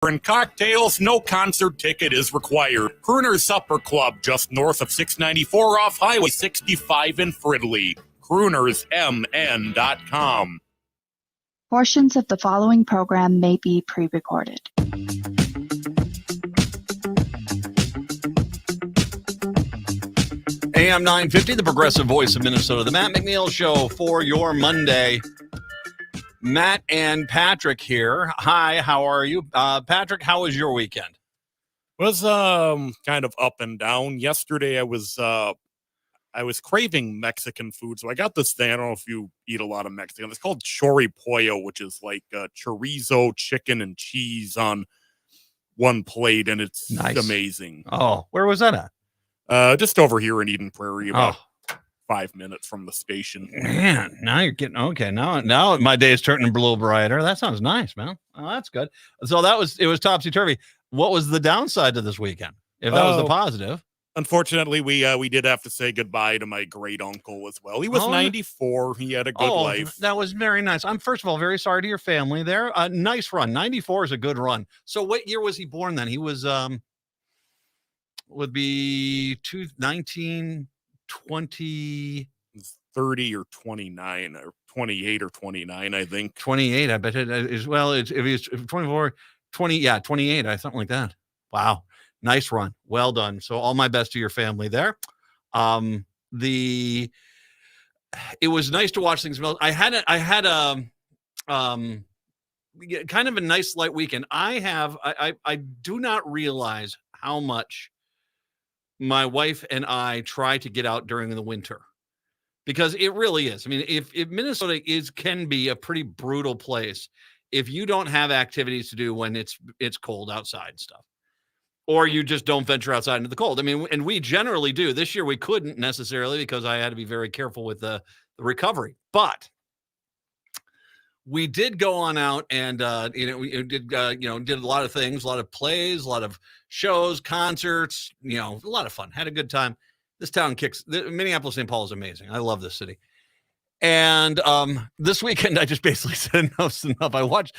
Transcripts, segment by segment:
And cocktails, no concert ticket is required. Crooner's Supper Club, just north of 694 off Highway 65 in Fridley. CroonersMN.com. Portions of the following program may be pre-recorded. AM 950, the progressive voice of Minnesota, the Matt McNeil Show for your Monday. Matt and Patrick here. Hi, how are you? Patrick, how was your weekend? It was kind of up and down. Yesterday I was craving Mexican food, so I got this thing. I don't know if you eat a lot of Mexican. It's called chori pollo, which is like chorizo, chicken, and cheese on one plate, and it's nice. Amazing. Oh, where was that at? Just over here in Eden Prairie, about 5 minutes from the station. Man, now you're getting okay. Now my day is turning a little brighter. That sounds nice, man. Oh, that's good. So it was topsy-turvy. What was the downside to this weekend? If that was the positive. Unfortunately, we did have to say goodbye to my great uncle as well. He was 94. He had a good life. That was very nice. I'm first of all very sorry to your family there. Nice run. 94 is a good run. So what year was he born then? He was would be 1920 30 or 29 or 28 or 29, I think. 28, I bet it is. Well, if he's 24, 28, something like that. Wow. Nice run. Well done. So all my best to your family there. It was nice to watch things. I had kind of a nice light weekend. I do not realize how much my wife and I try to get out during the winter, because it really is. I mean, if Minnesota can be a pretty brutal place if you don't have activities to do when it's cold outside and stuff, or you just don't venture outside into the cold. I mean, and we generally do. This year we couldn't necessarily because I had to be very careful with the recovery, but we did go on out and we did a lot of things, a lot of plays, a lot of shows, concerts, a lot of fun. Had a good time. This town Minneapolis, St. Paul is amazing. I love this city. And this weekend I just basically said enough's enough. I watched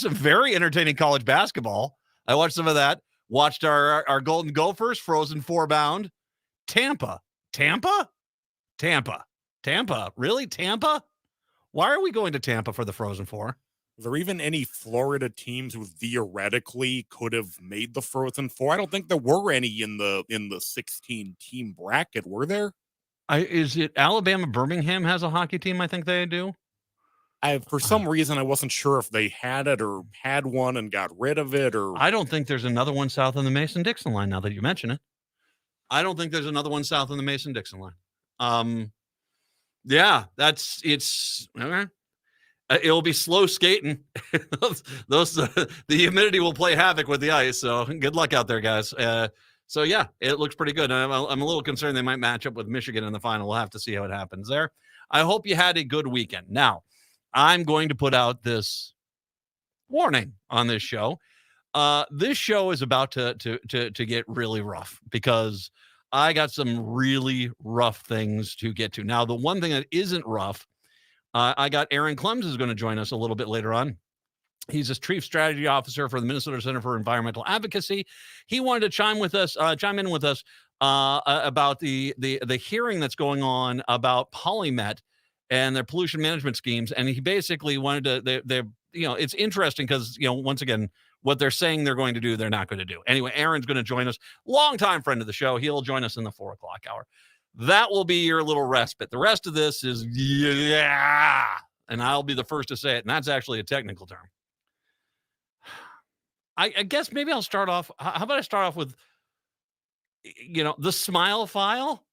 some very entertaining college basketball. I watched some of that. Watched our Golden Gophers, Frozen Four bound. Tampa. Really? Tampa? Why are we going to Tampa for the Frozen Four? Is there even any Florida teams who theoretically could have made the Frozen Four? I don't think there were any in the 16-team bracket, were there? Is it Alabama Birmingham has a hockey team? I think they do. For some reason, I wasn't sure if they had it or had one and got rid of it. Or I don't think there's another one south on the Mason-Dixon line, now that you mention it. I don't think there's another one south on the Mason-Dixon line. Yeah, it's okay. It'll be slow skating. The humidity will play havoc with the ice. So good luck out there, guys. So yeah, it looks pretty good. I'm a little concerned they might match up with Michigan in the final. We'll have to see how it happens there. I hope you had a good weekend. Now, I'm going to put out this warning on this show. This show is about to get really rough because I got some really rough things to get to. Now, the one thing that isn't rough, I got Aaron Clems is going to join us a little bit later on. He's a chief strategy officer for the Minnesota Center for Environmental Advocacy. He wanted to chime in with us about the hearing that's going on about Polymet and their pollution management schemes. And he basically wanted to, it's interesting because, once again, what they're saying they're going to do, they're not going to do. Anyway, Aaron's going to join us. Longtime friend of the show. He'll join us in the 4 o'clock hour. That will be your little respite. The rest of this is, yeah. And I'll be the first to say it. And that's actually a technical term. I guess maybe I'll start off. How about I start off with, the smile file?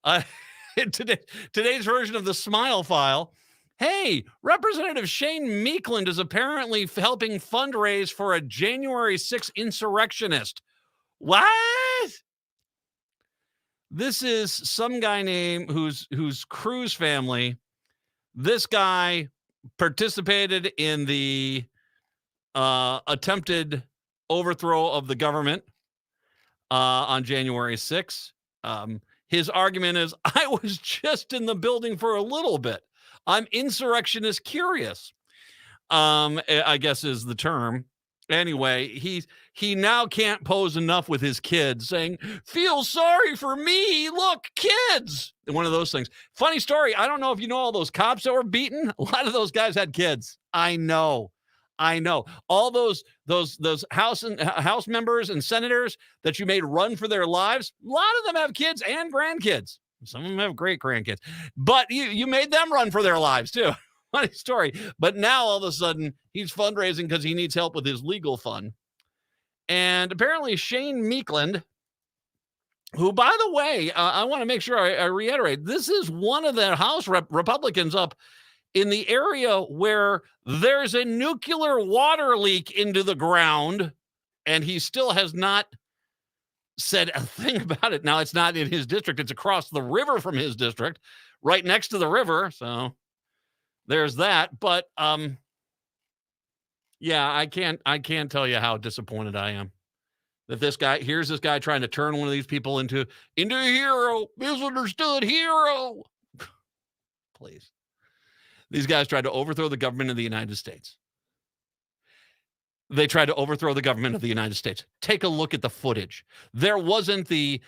Today's version of the smile file. Hey, Representative Shane Meekland is apparently helping fundraise for a January 6th insurrectionist. What? This is some guy named who's Cruz family. This guy participated in the attempted overthrow of the government on January 6th. His argument is, I was just in the building for a little bit. I'm insurrectionist curious, I guess is the term. Anyway, he now can't pose enough with his kids saying, feel sorry for me. Look, kids. One of those things. Funny story. I don't know if you know all those cops that were beaten. A lot of those guys had kids. I know. All those House members and senators that you made run for their lives, a lot of them have kids and grandkids. Some of them have great grandkids. But you made them run for their lives too. Funny story. But now all of a sudden he's fundraising because he needs help with his legal fund. And apparently Shane Meekland, who, by the way, I want to make sure I reiterate, this is one of the House Republicans up in the area where there's a nuclear water leak into the ground, and he still has not said a thing about it. Now, it's not in his district. It's across the river from his district, right next to the river. So there's that. But yeah, I can't tell you how disappointed I am that here's this guy trying to turn one of these people into a hero, misunderstood hero. Please. These guys tried to overthrow the government of the United States. They tried to overthrow the government of the United States. Take a look at the footage. There wasn't the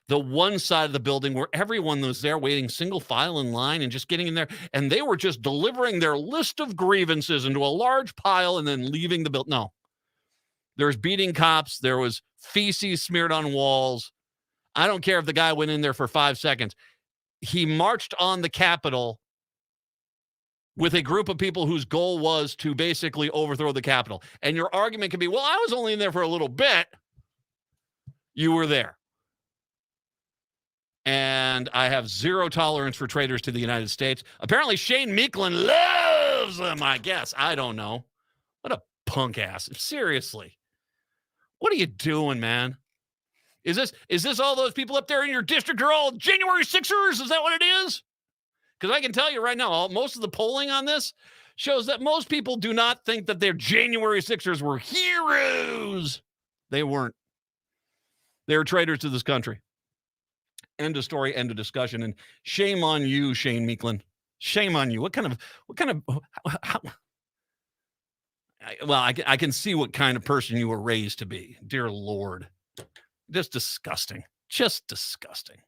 one side of the building where everyone was there waiting single file in line and just getting in there, and they were just delivering their list of grievances into a large pile and then leaving the building. No. There was beating cops. There was feces smeared on walls. I don't care if the guy went in there for 5 seconds. He marched on the Capitol with a group of people whose goal was to basically overthrow the Capitol. And your argument can be, well, I was only in there for a little bit. You were there. And I have zero tolerance for traitors to the United States. Apparently Shane Meekland loves them, I guess. I don't know. What a punk ass. Seriously. What are you doing, man? Is this all those people up there in your district are all January 6ers? Is that what it is? Because I can tell you right now, most of the polling on this shows that most people do not think that their January 6ers were heroes. They weren't. They were traitors to this country. End of story, end of discussion. And shame on you, Shane Meekland. Shame on you. I can see what kind of person you were raised to be. Dear Lord. Just disgusting. Just disgusting.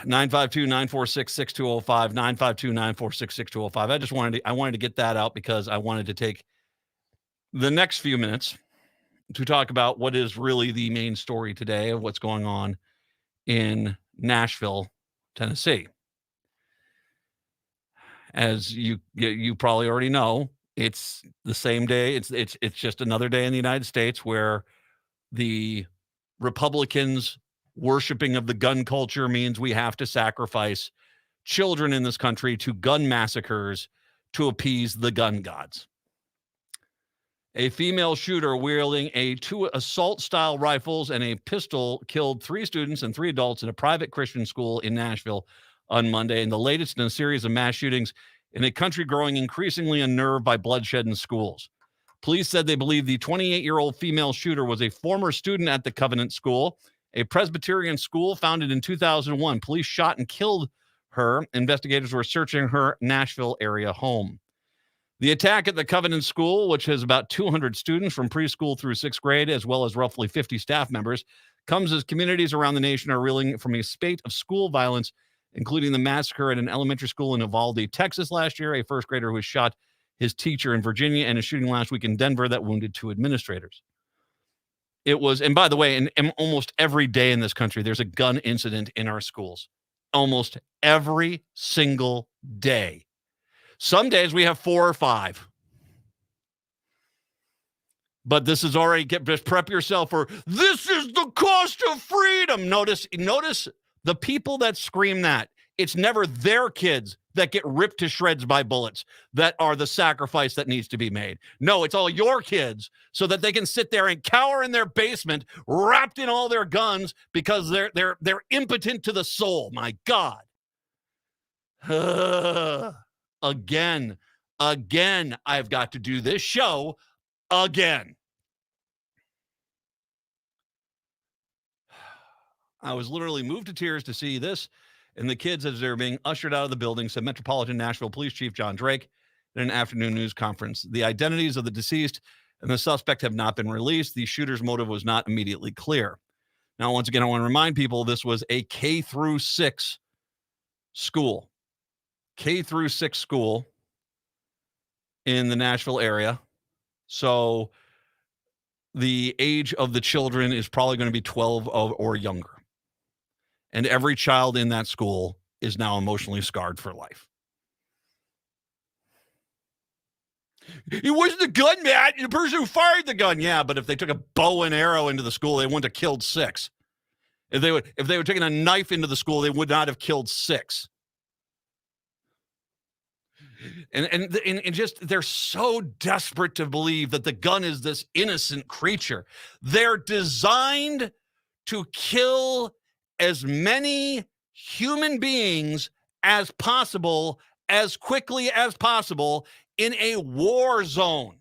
952-946-6205, 952-946-6205. I wanted to get that out because I wanted to take the next few minutes to talk about what is really the main story today of what's going on in Nashville, Tennessee. As you probably already know, it's the same day. It's just another day in the United States where the Republicans worshiping of the gun culture means we have to sacrifice children in this country to gun massacres to appease the gun gods. A female shooter wielding two assault-style rifles and a pistol killed 3 students and 3 adults in a private Christian school in Nashville on Monday, and the latest in a series of mass shootings in a country growing increasingly unnerved by bloodshed in schools. Police said they believe the 28-year-old female shooter was a former student at the Covenant School, a Presbyterian school founded in 2001. Police shot and killed her. Investigators were searching her Nashville area home. The attack at the Covenant School, which has about 200 students from preschool through 6th grade, as well as roughly 50 staff members, comes as communities around the nation are reeling from a spate of school violence, including the massacre at an elementary school in Uvalde, Texas last year, a 1st grader who shot his teacher in Virginia, and a shooting last week in Denver that wounded 2 administrators. It was, and by the way, in almost every day in this country, there's a gun incident in our schools. Almost every single day. Some days we have 4 or 5. But this is already, just prep yourself for, this is the cost of freedom. Notice the people that scream that. It's never their kids that get ripped to shreds by bullets that are the sacrifice that needs to be made. No, it's all your kids so that they can sit there and cower in their basement wrapped in all their guns because they're impotent to the soul. My God. Again, I've got to do this show again. I was literally moved to tears to see this and the kids as they're being ushered out of the building, said Metropolitan Nashville Police Chief John Drake. at an afternoon news conference. The identities of the deceased and the suspect have not been released. The shooter's motive was not immediately clear. Now, once again, I want to remind people this was a K through 6 school. K through 6 school in the Nashville area. So the age of the children is probably going to be 12 or younger. And every child in that school is now emotionally scarred for life. It wasn't the gun, Matt. The person who fired the gun. Yeah, but if they took a bow and arrow into the school, they wouldn't have killed 6. If they were taking a knife into the school, they would not have killed 6. And just they're so desperate to believe that the gun is this innocent creature. They're designed to kill as many human beings as possible, as quickly as possible in a war zone.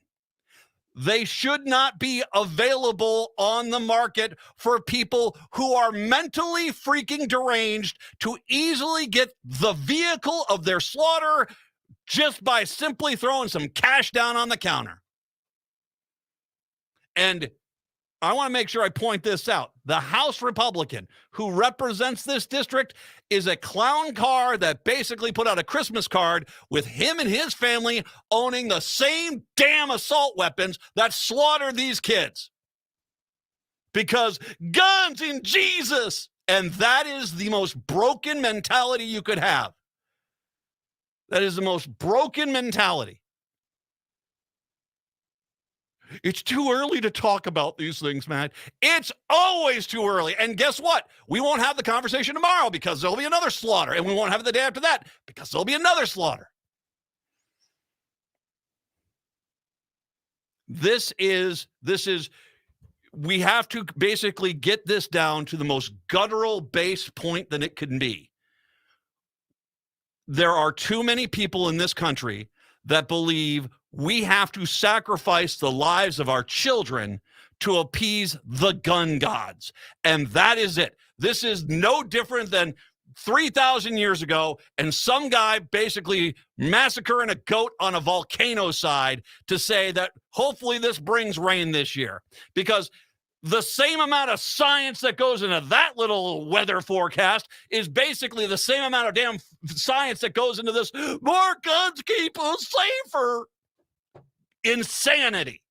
They should not be available on the market for people who are mentally freaking deranged to easily get the vehicle of their slaughter just by simply throwing some cash down on the counter. And I want to make sure I point this out. The House Republican who represents this district is a clown car that basically put out a Christmas card with him and his family owning the same damn assault weapons that slaughtered these kids. Because guns in Jesus. And that is the most broken mentality you could have. That is the most broken mentality. It's too early to talk about these things, Matt. It's always too early. And guess what? We won't have the conversation tomorrow because there'll be another slaughter. And we won't have it the day after that because there'll be another slaughter. This is, we have to basically get this down to the most guttural base point that it can be. There are too many people in this country that believe we have to sacrifice the lives of our children to appease the gun gods. And that is it. This is no different than 3,000 years ago and some guy basically massacring a goat on a volcano side to say that hopefully this brings rain this year. Because the same amount of science that goes into that little weather forecast is basically the same amount of damn science that goes into this more guns keep us safer insanity.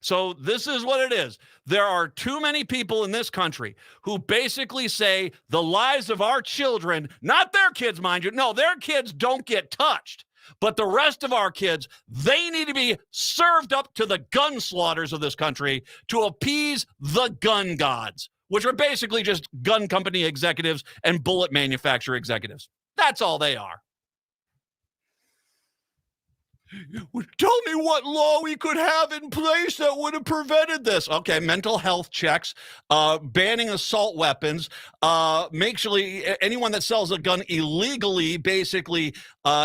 So this is what it is. There are too many people in this country who basically say the lives of our children, not their kids, mind you. No, their kids don't get touched. But the rest of our kids, they need to be served up to the gun slaughters of this country to appease the gun gods, which are basically just gun company executives and bullet manufacturer executives. That's all they are. Tell me what law we could have in place that would have prevented this. Okay, mental health checks, banning assault weapons, make sure anyone that sells a gun illegally basically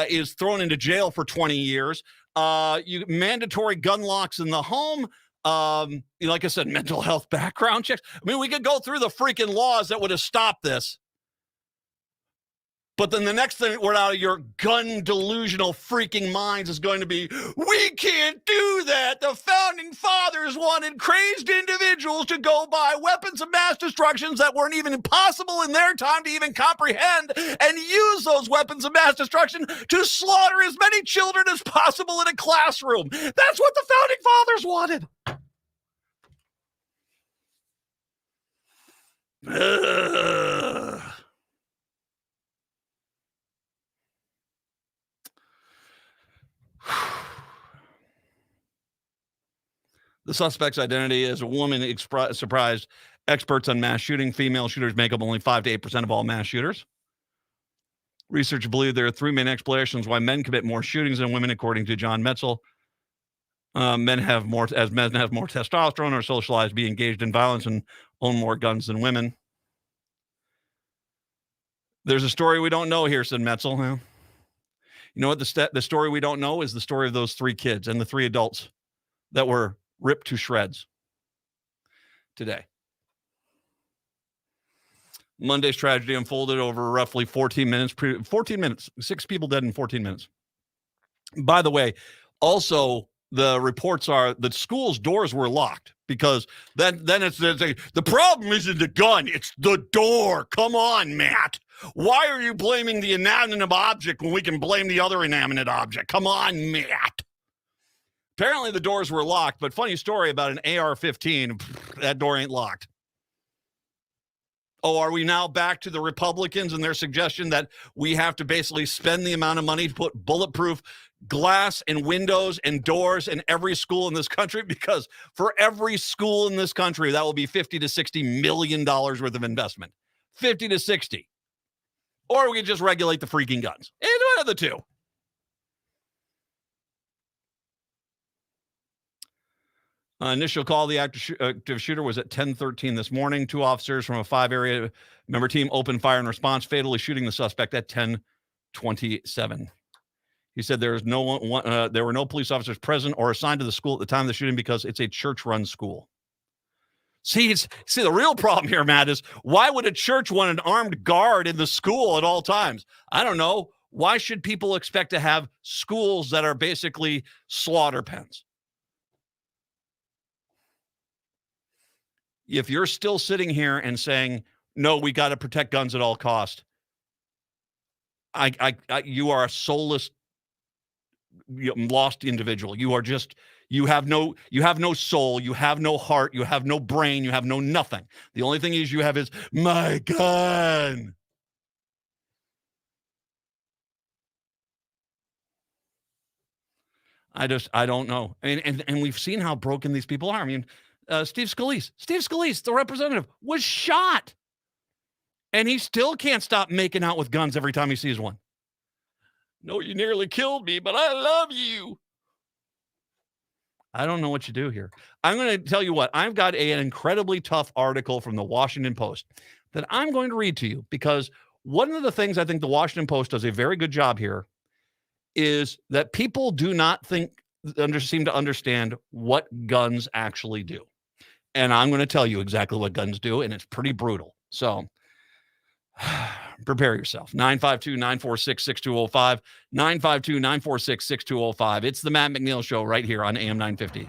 is thrown into jail for 20 years. Mandatory gun locks in the home. Like I said, mental health background checks. I mean, we could go through the freaking laws that would have stopped this. But then the next thing that word out of your gun delusional freaking minds is going to be, we can't do that. The founding fathers wanted crazed individuals to go buy weapons of mass destruction that weren't even possible in their time to even comprehend and use those weapons of mass destruction to slaughter as many children as possible in a classroom. That's what the founding fathers wanted. The suspect's identity is a woman surprised experts on mass shooting. Female shooters make up only 5 to 8% of all mass shooters. Researchers believe there are 3 main explanations why men commit more shootings than women, according to John McNeil. Men have more testosterone, are socialized to be engaged in violence, and own more guns than women. There's a story we don't know here, said McNeil. Well, you know what? The story we don't know is the story of those 3 kids and the 3 adults that were ripped to shreds today. Monday's tragedy unfolded over roughly 14 minutes. 14 minutes. 6 people dead in 14 minutes. By the way, also the reports are that school's doors were locked because then it's the problem isn't the gun, it's the door. Come on, Matt. Why are you blaming the inanimate object when we can blame the other inanimate object? Come on, Matt. Apparently the doors were locked, but funny story about an AR-15, that door ain't locked. Oh, are we now back to the Republicans and their suggestion that we have to basically spend the amount of money to put bulletproof glass and windows and doors in every school in this country? Because for every school in this country, that will be $50 to $60 million worth of investment. 50 to 60. Or we could just regulate the freaking guns. Either one of the two. Initial call, the active shooter was at 10:13 this morning. 2 officers from a 5-area member team opened fire in response, fatally shooting the suspect at 10:27. He said there were no police officers present or assigned to the school at the time of the shooting because it's a church-run school. See, the real problem here, Matt, is why would a church want an armed guard in the school at all times? I don't know. Why should people expect to have schools that are basically slaughter pens? If you're still sitting here and saying, no, we got to protect guns at all costs, you are a soulless, lost individual. You have no soul, you have no heart, you have no brain, you have no nothing. The only thing you have is my gun. I don't know. And we've seen how broken these people are. I mean, Steve Scalise, the representative, was shot. And he still can't stop making out with guns every time he sees one. No, you nearly killed me, but I love you. I don't know what you do here. I'm going to tell you what. I've got an incredibly tough article from the Washington Post that I'm going to read to you, because one of the things I think the Washington Post does a very good job here is that people do not seem to understand what guns actually do. And I'm going to tell you exactly what guns do, and it's pretty brutal. So prepare yourself. 952-946-6205. 952-946-6205. It's the Matt McNeil Show right here on AM 950.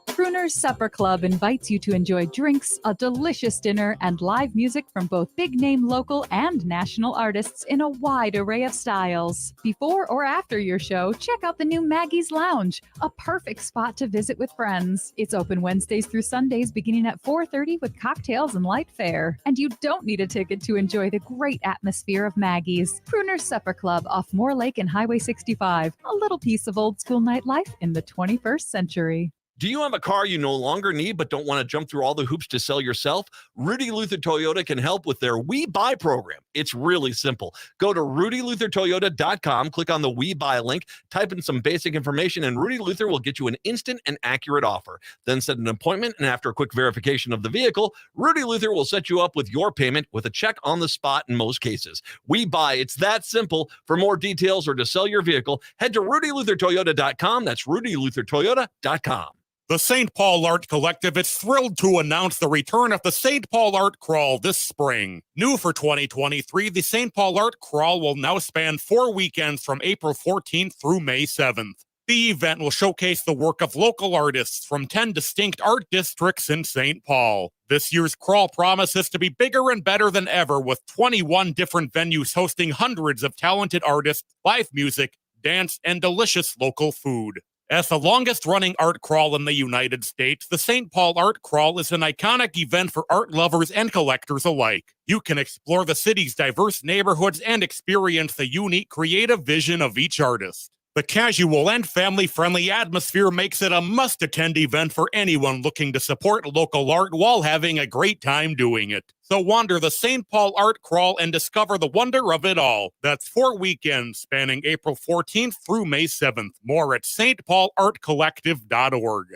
Crooner's Supper Club invites you to enjoy drinks, a delicious dinner, and live music from both big-name local and national artists in a wide array of styles. Before or after your show, check out the new Maggie's Lounge, a perfect spot to visit with friends. It's open Wednesdays through Sundays beginning at 4:30 with cocktails and light fare. And you don't need a ticket to enjoy the great atmosphere of Maggie's. Crooner's Supper Club off Moore Lake and Highway 65. A little piece of old school nightlife in the 21st century. Do you have a car you no longer need but don't want to jump through all the hoops to sell yourself? Rudy Luther Toyota can help with their We Buy program. It's really simple. Go to rudyluthertoyota.com, click on the We Buy link, type in some basic information, and Rudy Luther will get you an instant and accurate offer. Then set an appointment, and after a quick verification of the vehicle, Rudy Luther will set you up with your payment with a check on the spot in most cases. We Buy, it's that simple. For more details or to sell your vehicle, head to rudyluthertoyota.com. That's rudyluthertoyota.com. The St. Paul Art Collective is thrilled to announce the return of the St. Paul Art Crawl this spring. New for 2023, the St. Paul Art Crawl will now span 4 weekends from April 14th through May 7th. The event will showcase the work of local artists from 10 distinct art districts in St. Paul. This year's crawl promises to be bigger and better than ever, with 21 different venues hosting hundreds of talented artists, live music, dance, and delicious local food. As the longest-running art crawl in the United States, the St. Paul Art Crawl is an iconic event for art lovers and collectors alike. You can explore the city's diverse neighborhoods and experience the unique creative vision of each artist. The casual and family-friendly atmosphere makes it a must-attend event for anyone looking to support local art while having a great time doing it. So wander the St. Paul Art Crawl and discover the wonder of it all. That's 4 weekends spanning April 14th through May 7th. More at stpaulartcollective.org.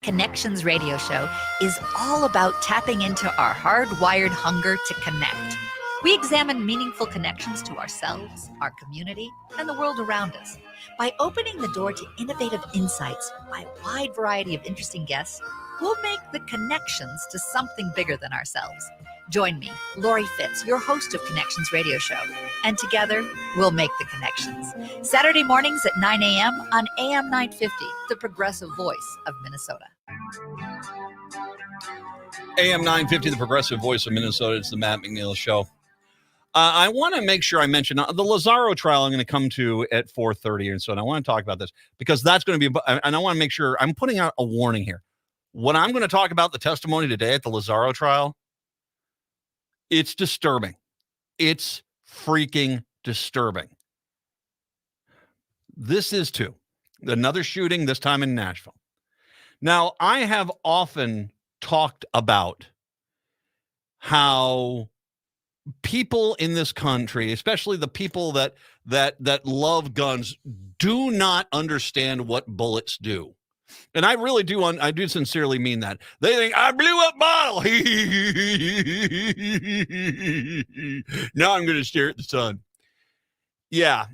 Connections radio show is all about tapping into our hardwired hunger to connect. We examine meaningful connections to ourselves, our community, and the world around us. By opening the door to innovative insights by a wide variety of interesting guests, we'll make the connections to something bigger than ourselves. Join me, Lori Fitz, your host of Connections Radio Show, and together we'll make the connections. Saturday mornings at 9 a.m. on AM 950, the progressive voice of Minnesota. AM 950, the progressive voice of Minnesota. It's the Matt McNeil Show. I want to make sure I mention the Lazaro trial I'm going to come to at 4:30 and so on. I want to talk about this because that's going to be, and I want to make sure I'm putting out a warning here. When I'm going to talk about the testimony today at the Lazaro trial, it's disturbing. It's freaking disturbing. This is too. Another shooting, this time in Nashville. Now, I have often talked about how people in this country, especially the people that love guns, do not understand what bullets do. And I really do. I do sincerely mean that. They think I blew up bottle. Now I'm going to stare at the sun. Yeah.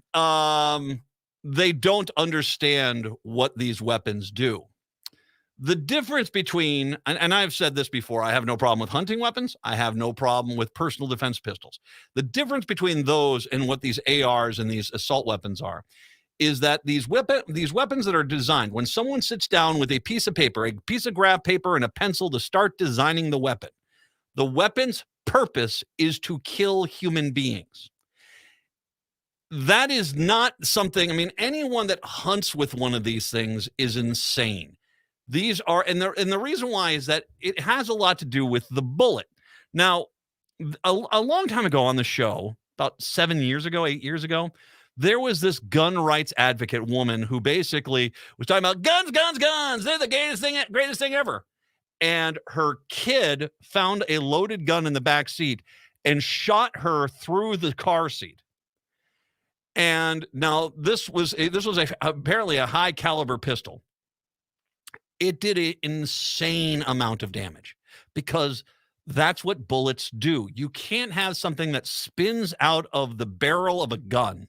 They don't understand what these weapons do. The difference between, and I've said this before, I have no problem with hunting weapons. I have no problem with personal defense pistols. The difference between those and what these ARs and these assault weapons are is that these weapons that are designed, when someone sits down with a piece of paper, a piece of graph paper and a pencil to start designing the weapon's purpose is to kill human beings. That is not something, I mean, anyone that hunts with one of these things is insane. These are, and the reason why is that it has a lot to do with the bullet. Now, a long time ago on the show, about 8 years ago, there was this gun rights advocate woman who basically was talking about guns. They're the greatest thing ever. And her kid found a loaded gun in the back seat and shot her through the car seat. And now this was apparently a high caliber pistol. It did an insane amount of damage because that's what bullets do. You can't have something that spins out of the barrel of a gun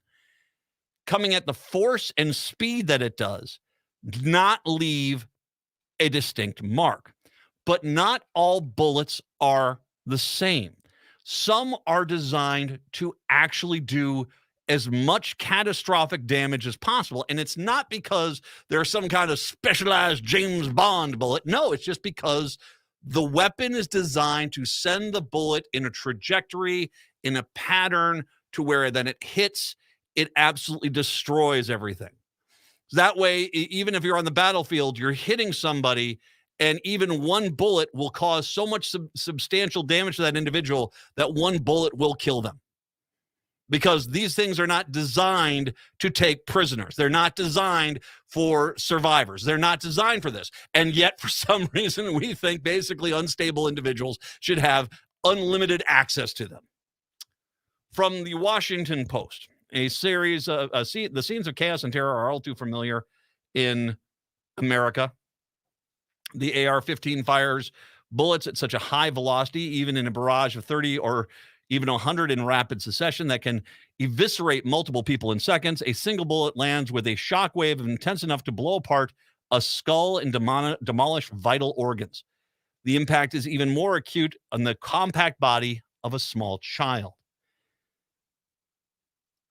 coming at the force and speed that it does, not leave a distinct mark. But not all bullets are the same. Some are designed to actually do as much catastrophic damage as possible. And it's not because there's some kind of specialized James Bond bullet. No, it's just because the weapon is designed to send the bullet in a trajectory, in a pattern to where then it hits, it absolutely destroys everything. That way, even if you're on the battlefield, you're hitting somebody and even one bullet will cause so much substantial damage to that individual that one bullet will kill them. Because these things are not designed to take prisoners. They're not designed for survivors. They're not designed for this. And yet, for some reason, we think basically unstable individuals should have unlimited access to them. From the Washington Post, a series of the scenes of chaos and terror are all too familiar in America. The AR-15 fires bullets at such a high velocity, even in a barrage of 30 or even 100 in rapid succession that can eviscerate multiple people in seconds. A single bullet lands with a shockwave intense enough to blow apart a skull and demolish vital organs. The impact is even more acute on the compact body of a small child.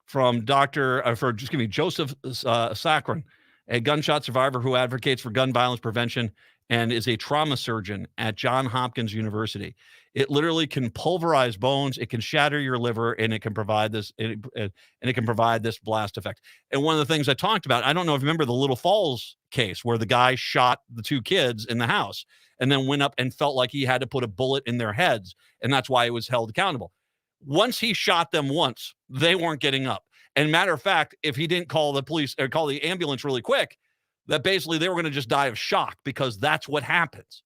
From Joseph Saccharin, a gunshot survivor who advocates for gun violence prevention and is a trauma surgeon at Johns Hopkins University. It literally can pulverize bones, it can shatter your liver, and it can provide this blast effect. And one of the things I talked about, I don't know if you remember the Little Falls case where the guy shot the two kids in the house and then went up and felt like he had to put a bullet in their heads, and that's why he was held accountable. Once he shot them once, they weren't getting up. And matter of fact, if he didn't call the police or call the ambulance really quick, that basically they were going to just die of shock, because that's what happens.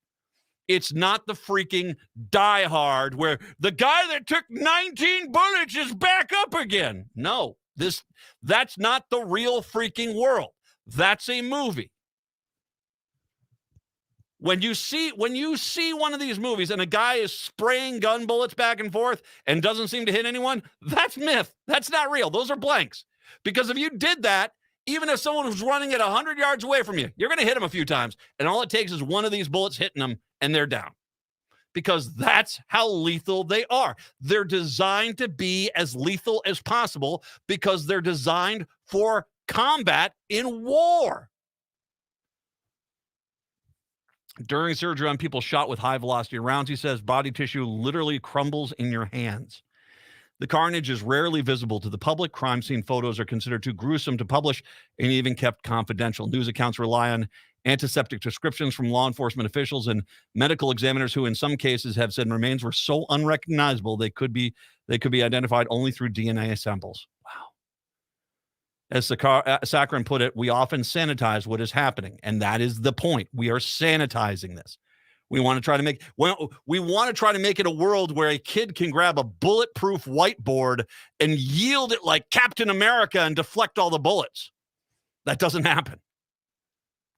It's not the freaking Die Hard where the guy that took 19 bullets is back up again. No, that's not the real freaking world. That's a movie. When you see one of these movies and a guy is spraying gun bullets back and forth and doesn't seem to hit anyone, that's myth. That's not real. Those are blanks. Because if you did that Even if someone who's running at 100 yards away from you, you're going to hit them a few times. And all it takes is one of these bullets hitting them, and they're down. Because that's how lethal they are. They're designed to be as lethal as possible because they're designed for combat in war. During surgery on people shot with high-velocity rounds, he says, body tissue literally crumbles in your hands. The carnage is rarely visible to the public. Crime scene photos are considered too gruesome to publish and even kept confidential. News accounts rely on antiseptic descriptions from law enforcement officials and medical examiners who in some cases have said remains were so unrecognizable they could be identified only through DNA samples. Wow. As Saccharin put it, we often sanitize what is happening, and that is the point. We are sanitizing this. We want to try to make it a world where a kid can grab a bulletproof whiteboard and yield it like Captain America and deflect all the bullets. That doesn't happen.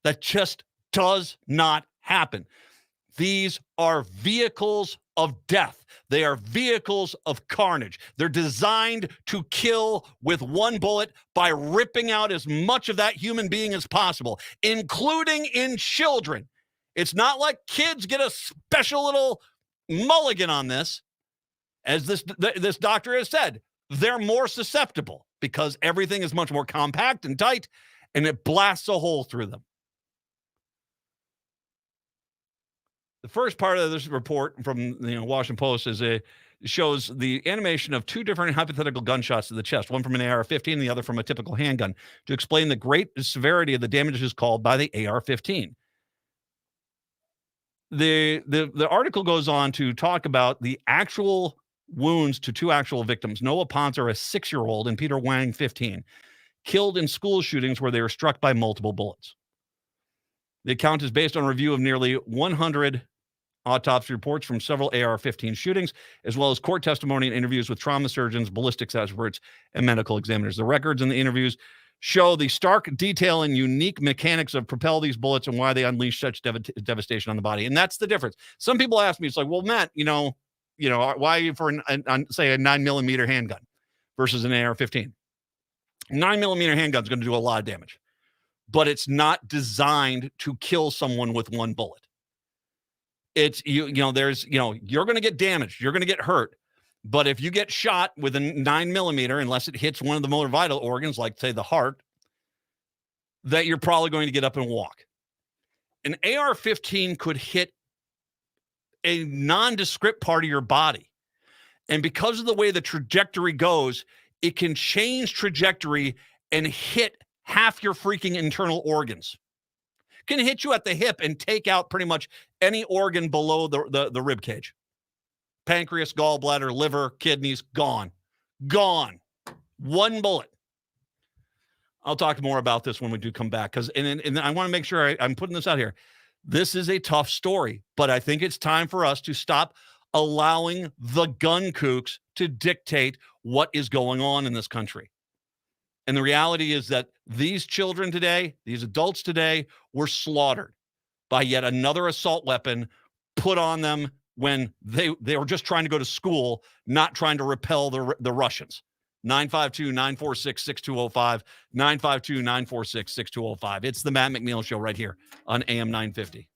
That just does not happen. These are vehicles of death. They are vehicles of carnage. They're designed to kill with one bullet by ripping out as much of that human being as possible, including in children. It's not like kids get a special little mulligan on this. As this doctor has said, they're more susceptible because everything is much more compact and tight, and it blasts a hole through them. The first part of this report from the Washington Post shows the animation of two different hypothetical gunshots to the chest, one from an AR-15 and the other from a typical handgun, to explain the great severity of the damages caused by the AR-15. The article goes on to talk about the actual wounds to two actual victims, Noah Ponzer, a 6-year-old, and Peter Wang, 15, killed in school shootings where they were struck by multiple bullets. The account is based on a review of nearly 100 autopsy reports from several AR-15 shootings, as well as court testimony and interviews with trauma surgeons, ballistics experts, and medical examiners. The records and the interviews show the stark detail and unique mechanics of propel these bullets and why they unleash such devastation on the body. And that's the difference. Some people ask me, it's like, well, Matt, why for say a 9mm handgun versus an AR-15? 9mm handgun is going to do a lot of damage, but it's not designed to kill someone with one bullet. It's you're going to get damaged, you're going to get hurt. But if you get shot with a 9mm, unless it hits one of the more vital organs, like say the heart, that you're probably going to get up and walk. An AR-15 could hit a nondescript part of your body. And because of the way the trajectory goes, it can change trajectory and hit half your freaking internal organs. It can hit you at the hip and take out pretty much any organ below the rib cage. Pancreas, gallbladder, liver, kidneys, gone. Gone. One bullet. I'll talk more about this when we do come back, because and I want to make sure I'm putting this out here. This is a tough story, but I think it's time for us to stop allowing the gun kooks to dictate what is going on in this country. And the reality is that these children today, these adults today, were slaughtered by yet another assault weapon put on them when they were just trying to go to school, not trying to repel the Russians. 952-946-6205, 952-946-6205. It's the Matt McNeil Show right here on AM 950.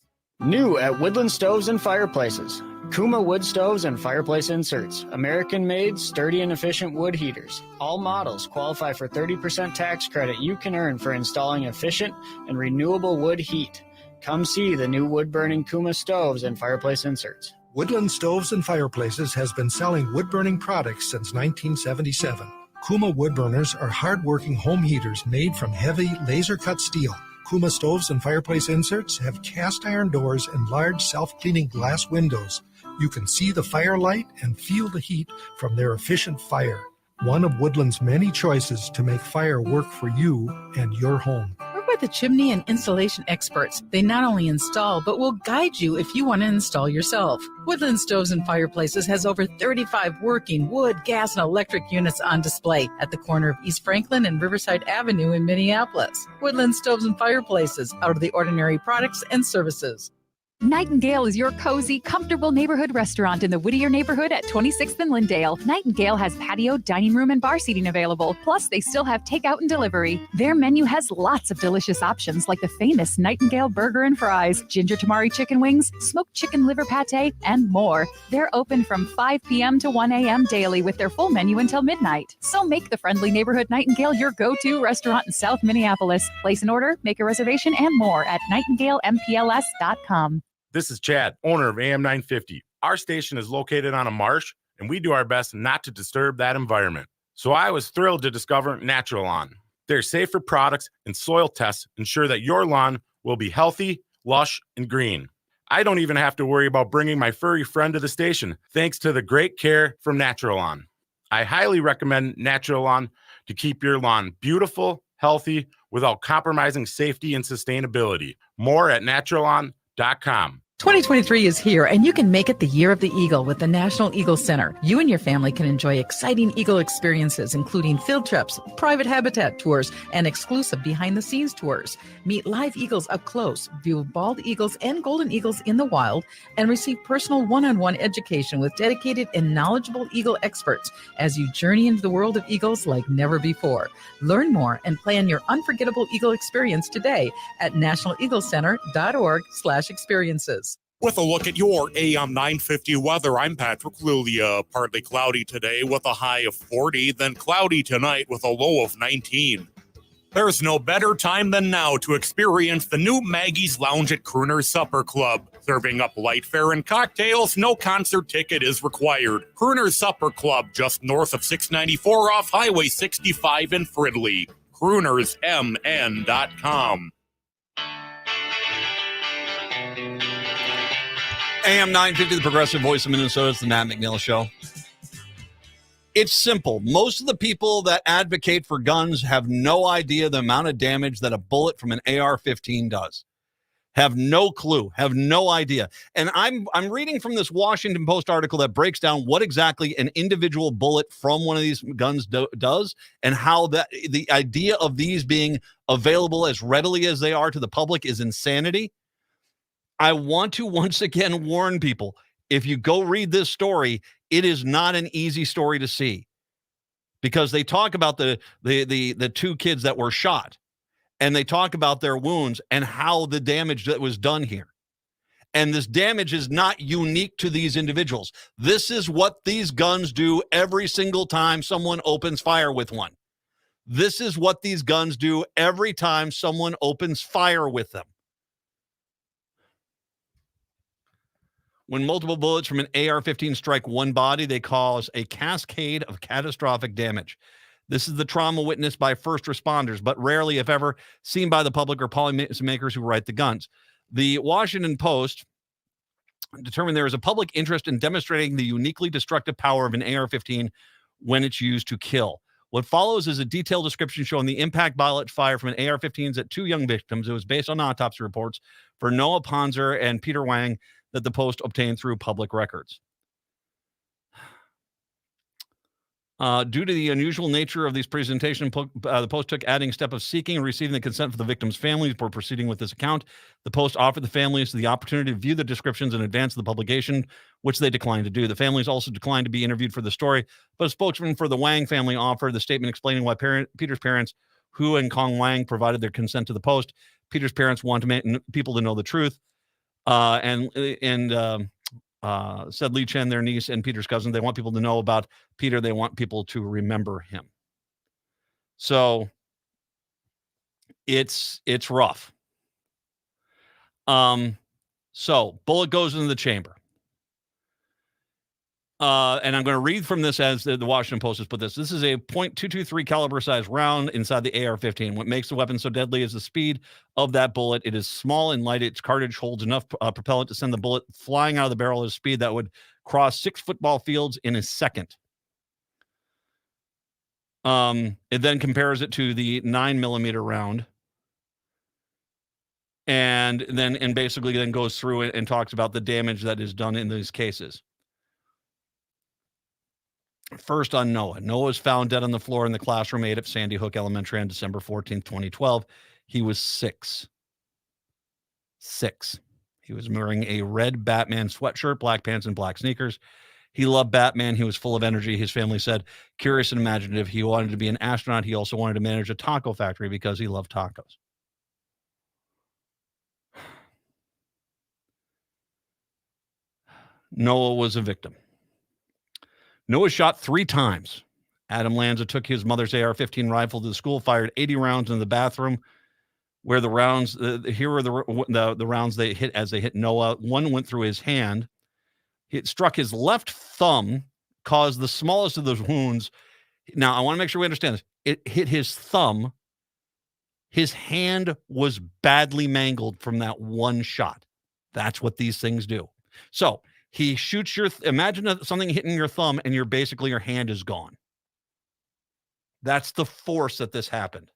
New at Woodland Stoves and Fireplaces. Kuma wood stoves and fireplace inserts. American-made, sturdy and efficient wood heaters. All models qualify for 30% tax credit you can earn for installing efficient and renewable wood heat. Come see the new wood-burning Kuma stoves and fireplace inserts. Woodland Stoves and Fireplaces has been selling wood-burning products since 1977. Kuma wood burners are hard-working home heaters made from heavy, laser-cut steel. Kuma stoves and fireplace inserts have cast-iron doors and large self-cleaning glass windows. You can see the firelight and feel the heat from their efficient fire. One of Woodland's many choices to make fire work for you and your home. We're with the chimney and installation experts. They not only install, but will guide you if you want to install yourself. Woodland Stoves and Fireplaces has over 35 working wood, gas, and electric units on display at the corner of East Franklin and Riverside Avenue in Minneapolis. Woodland Stoves and Fireplaces, out of the ordinary products and services. Nightingale is your cozy, comfortable neighborhood restaurant in the Whittier neighborhood at 26th and Lindale. Nightingale has patio, dining room, and bar seating available. Plus, they still have takeout and delivery. Their menu has lots of delicious options like the famous Nightingale burger and fries, ginger tamari chicken wings, smoked chicken liver pate, and more. They're open from 5 p.m. to 1 a.m. daily with their full menu until midnight. So make the friendly neighborhood Nightingale your go-to restaurant in South Minneapolis. Place an order, make a reservation, and more at nightingalempls.com. This is Chad, owner of AM 950. Our station is located on a marsh, and we do our best not to disturb that environment. So I was thrilled to discover Natural Lawn. Their safer products and soil tests ensure that your lawn will be healthy, lush, and green. I don't even have to worry about bringing my furry friend to the station, thanks to the great care from Natural Lawn. I highly recommend Natural Lawn to keep your lawn beautiful, healthy, without compromising safety and sustainability. More at naturalawn.com. 2023 is here, and you can make it the year of the Eagle with the National Eagle Center. You and your family can enjoy exciting Eagle experiences, including field trips, private habitat tours, and exclusive behind-the-scenes tours. Meet live eagles up close, view bald eagles and golden eagles in the wild, and receive personal one-on-one education with dedicated and knowledgeable Eagle experts as you journey into the world of eagles like never before. Learn more and plan your unforgettable Eagle experience today at nationaleaglecenter.org/experiences. With a look at your AM 950 weather, I'm Patrick Lulia. Partly cloudy today with a high of 40, then cloudy tonight with a low of 19. There's no better time than now to experience the new Maggie's Lounge at Crooner's Supper Club. Serving up light fare and cocktails, no concert ticket is required. Crooner's Supper Club, just north of 694 off Highway 65 in Fridley. CroonersMN.com. AM 950, the progressive voice of Minnesota. It's the Matt McNeil Show. It's simple. Most of the people that advocate for guns have no idea the amount of damage that a bullet from an AR-15 does. Have no clue, have no idea. And I'm reading from this Washington Post article that breaks down what exactly an individual bullet from one of these guns does, and how that the idea of these being available as readily as they are to the public is insanity. I want to once again warn people, if you go read this story, it is not an easy story to see, because they talk about the two kids that were shot, and they talk about their wounds and how the damage that was done here. And this damage is not unique to these individuals. This is what these guns do every single time someone opens fire with one. This is what these guns do every time someone opens fire with them. When multiple bullets from an AR-15 strike one body, they cause a cascade of catastrophic damage. This is the trauma witnessed by first responders, but rarely, if ever, seen by the public or policymakers who write the guns. The Washington Post determined there is a public interest in demonstrating the uniquely destructive power of an AR-15 when it's used to kill. What follows is a detailed description showing the impact bullet fire from an AR-15s at two young victims. It was based on autopsy reports for Noah Ponzer and Peter Wang that the Post obtained through public records. Due to the unusual nature of these presentations, the Post took adding step of seeking and receiving the consent for the victims' families before proceeding with this account. The Post offered the families the opportunity to view the descriptions in advance of the publication, which they declined to do. The families also declined to be interviewed for the story, but a spokesman for the Wang family offered the statement explaining why Peter's parents, Hu and Kong Wang, provided their consent to the Post. Peter's parents want people to know the truth. Said Li Chen, their niece and Peter's cousin, they want people to know about Peter. They want people to remember him. So it's rough. So bullet goes into the chamber. And I'm going to read from this as the Washington Post has put this. This is a .223 caliber size round inside the AR-15. What makes the weapon so deadly is the speed of that bullet. It is small and light. Its cartridge holds enough propellant to send the bullet flying out of the barrel at a speed that would cross 6 football fields in a second. It then compares it to the 9mm round. And basically then goes through it and talks about the damage that is done in these cases. First on Noah. Noah was found dead on the floor in the classroom 8 at Sandy Hook Elementary on December 14th, 2012. He was 6. He was wearing a red Batman sweatshirt, black pants, and black sneakers. He loved Batman. He was full of energy. His family said, curious and imaginative. He wanted to be an astronaut. He also wanted to manage a taco factory because he loved tacos. Noah was a victim. Noah shot 3 times. Adam Lanza took his mother's AR-15 rifle to the school, fired 80 rounds into the bathroom, where the rounds, here were the rounds they hit as they hit Noah. One went through his hand. It struck his left thumb, caused the smallest of those wounds. Now, I want to make sure we understand this. It hit his thumb. His hand was badly mangled from that one shot. That's what these things do. So he shoots imagine something hitting your thumb and your hand is gone. That's the force that this happened.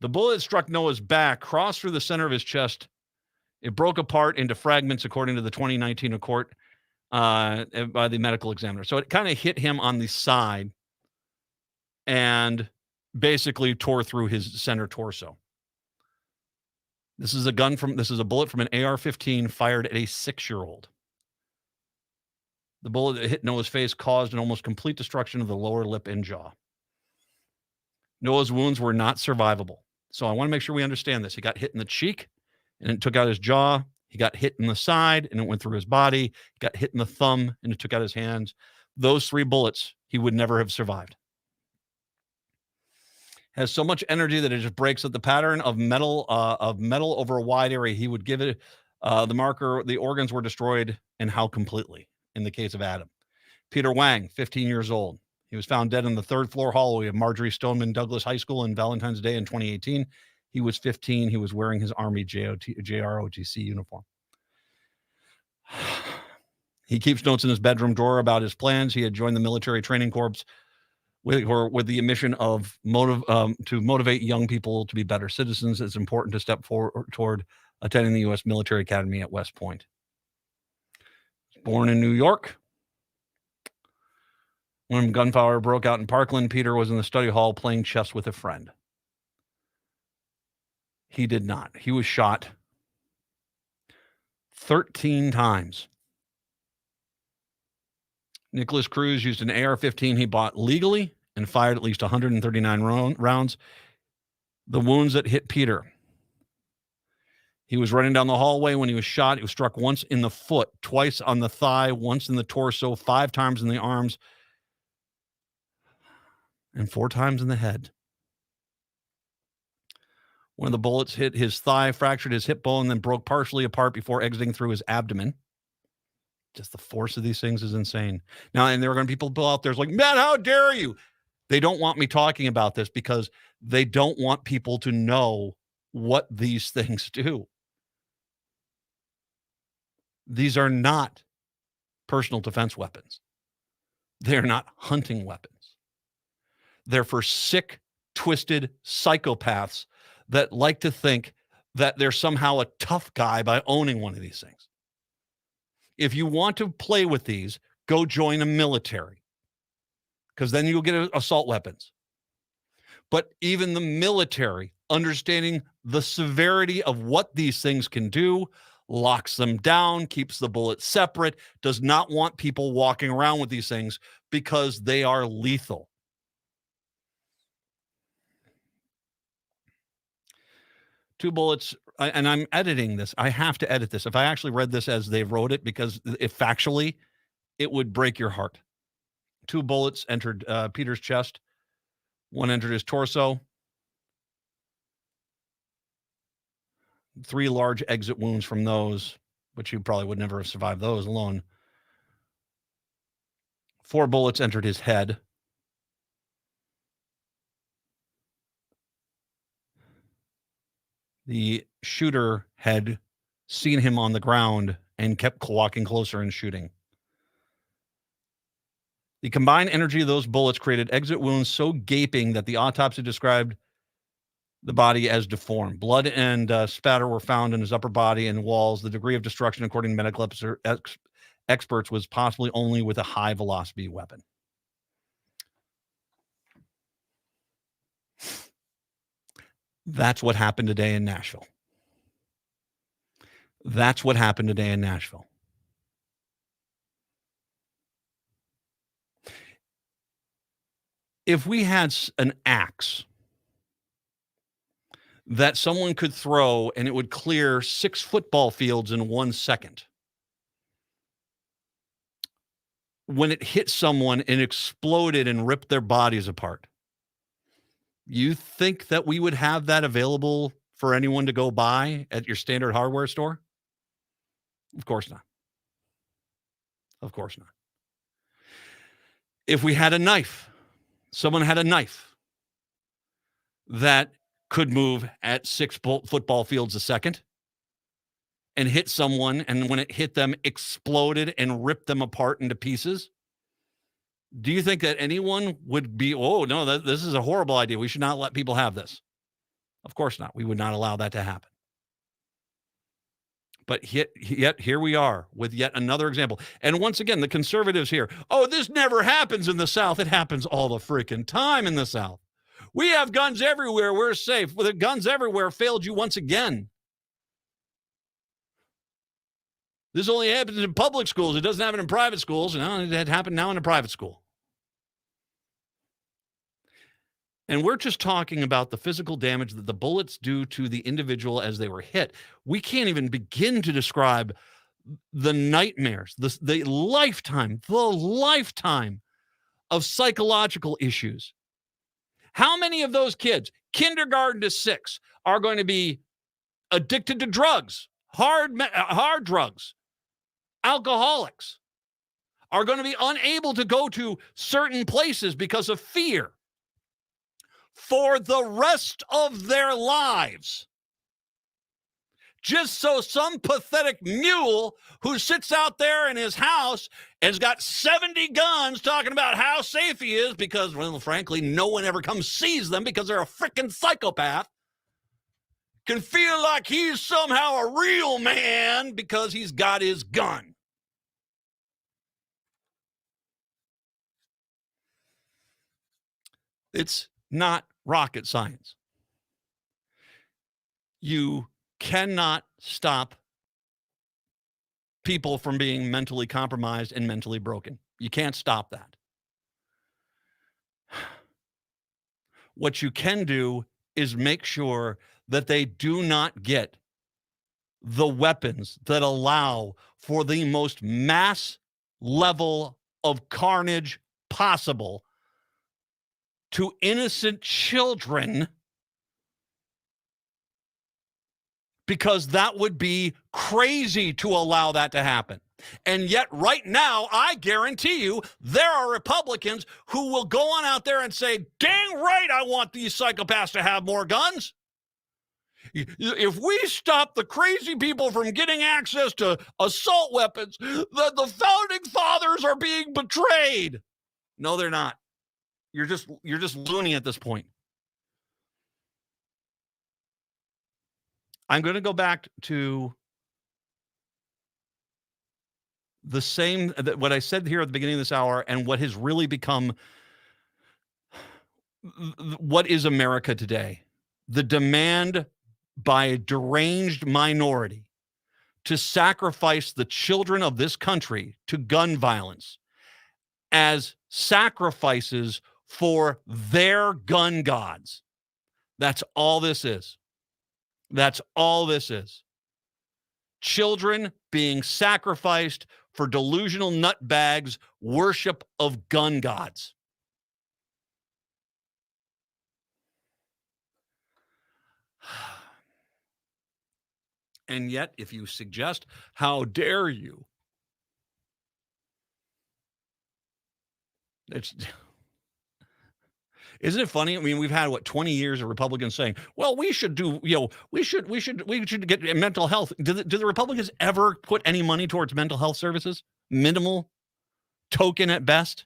The bullet struck Noah's back, crossed through the center of his chest. It broke apart into fragments, according to the 2019 report by the medical examiner. So it kind of hit him on the side and basically tore through his center torso. This is a bullet from an AR-15 fired at a 6-year-old. The bullet that hit Noah's face caused an almost complete destruction of the lower lip and jaw. Noah's wounds were not survivable. So I want to make sure we understand this. He got hit in the cheek and it took out his jaw. He got hit in the side and it went through his body. He got hit in the thumb and it took out his hands. Those 3 bullets, he would never have survived. Has so much energy that it just breaks at the pattern of metal over a wide area. He would give it the marker. The organs were destroyed, and how completely in the case of Adam. Peter Wang, 15 years old. He was found dead in the 3rd floor hallway of Marjorie Stoneman Douglas High School on Valentine's Day in 2018. He was 15. He was wearing his Army JROTC uniform. He keeps notes in his bedroom drawer about his plans. He had joined the military training corps with the mission of to motivate young people to be better citizens. It's important to step forward toward attending the U.S. Military Academy at West Point. Born in New York. When gunfire broke out in Parkland, Peter was in the study hall playing chess with a friend. He did not. He was shot 13 times. Nicholas Cruz used an AR-15 he bought legally and fired at least 139 rounds. The wounds that hit Peter. He was running down the hallway when he was shot. He was struck once in the foot, twice on the thigh, once in the torso, 5 times in the arms, and 4 times in the head. One of the bullets hit his thigh, fractured his hip bone, then broke partially apart before exiting through his abdomen. Just the force of these things is insane. Now, and there are going to be people out there like, man, how dare you? They don't want me talking about this because they don't want people to know what these things do. These are not personal defense weapons. They're not hunting weapons. They're for sick, twisted psychopaths that like to think that they're somehow a tough guy by owning one of these things. If you want to play with these, go join a military, because then you'll get assault weapons. But even the military, understanding the severity of what these things can do, locks them down, keeps the bullet separate, does not want people walking around with these things because they are lethal. Two bullets, and I'm editing this. I have to edit this. If I actually read this as they wrote it, because if factually, it would break your heart. 2 bullets entered Peter's chest. 1 entered his torso. 3 large exit wounds from those, which you probably would never have survived those alone. 4 bullets entered his head. The shooter had seen him on the ground and kept walking closer and shooting. The combined energy of those bullets created exit wounds so gaping that the autopsy described the body as deformed. Blood and spatter were found in his upper body and walls. The degree of destruction, according to medical experts, was possibly only with a high-velocity weapon. That's what happened today in Nashville. That's what happened today in Nashville. If we had an axe that someone could throw and it would clear 6 football fields in 1 second, when it hit someone and exploded and ripped their bodies apart, you think that we would have that available for anyone to go buy at your standard hardware store? Of course not. Of course not. If we had a knife, someone had a knife that could move at 6 football fields a second and hit someone, and when it hit them, exploded and ripped them apart into pieces, do you think that anyone would be, oh, no, this is a horrible idea. We should not let people have this? Of course not. We would not allow that to happen. But yet here we are with yet another example. And once again, the conservatives here, oh, this never happens in the South. It happens all the freaking time in the South. We have guns everywhere. We're safe. Well, the guns everywhere failed you once again. This only happens in public schools. It doesn't happen in private schools. And it happened now in a private school. And we're just talking about the physical damage that the bullets do to the individual as they were hit. We can't even begin to describe the nightmares, the lifetime of psychological issues. How many of those kids, kindergarten to 6, are going to be addicted to drugs, hard drugs, alcoholics, are going to be unable to go to certain places because of fear for the rest of their lives? Just so some pathetic mule who sits out there in his house and has got 70 guns talking about how safe he is because, well, frankly, no one ever comes sees them because they're a freaking psychopath, can feel like he's somehow a real man because he's got his gun. It's not rocket science. You cannot stop people from being mentally compromised and mentally broken. You can't stop that. What you can do is make sure that they do not get the weapons that allow for the most mass level of carnage possible to innocent children, because that would be crazy to allow that to happen. And yet right now, I guarantee you, there are Republicans who will go on out there and say, dang right, I want these psychopaths to have more guns. If we stop the crazy people from getting access to assault weapons, the founding fathers are being betrayed. No, they're not. You're just loony at this point. I'm going to go back to the same, what I said here at the beginning of this hour, and what has really become, what is America today? The demand by a deranged minority to sacrifice the children of this country to gun violence as sacrifices for their gun gods. That's all this is. That's all this is. Children being sacrificed for delusional nutbags' worship of gun gods. And yet, if you suggest, how dare you? Isn't it funny? I mean, we've had 20 years of Republicans saying, well, we should do, we should get mental health. Do the Republicans ever put any money towards mental health services? Minimal, token at best.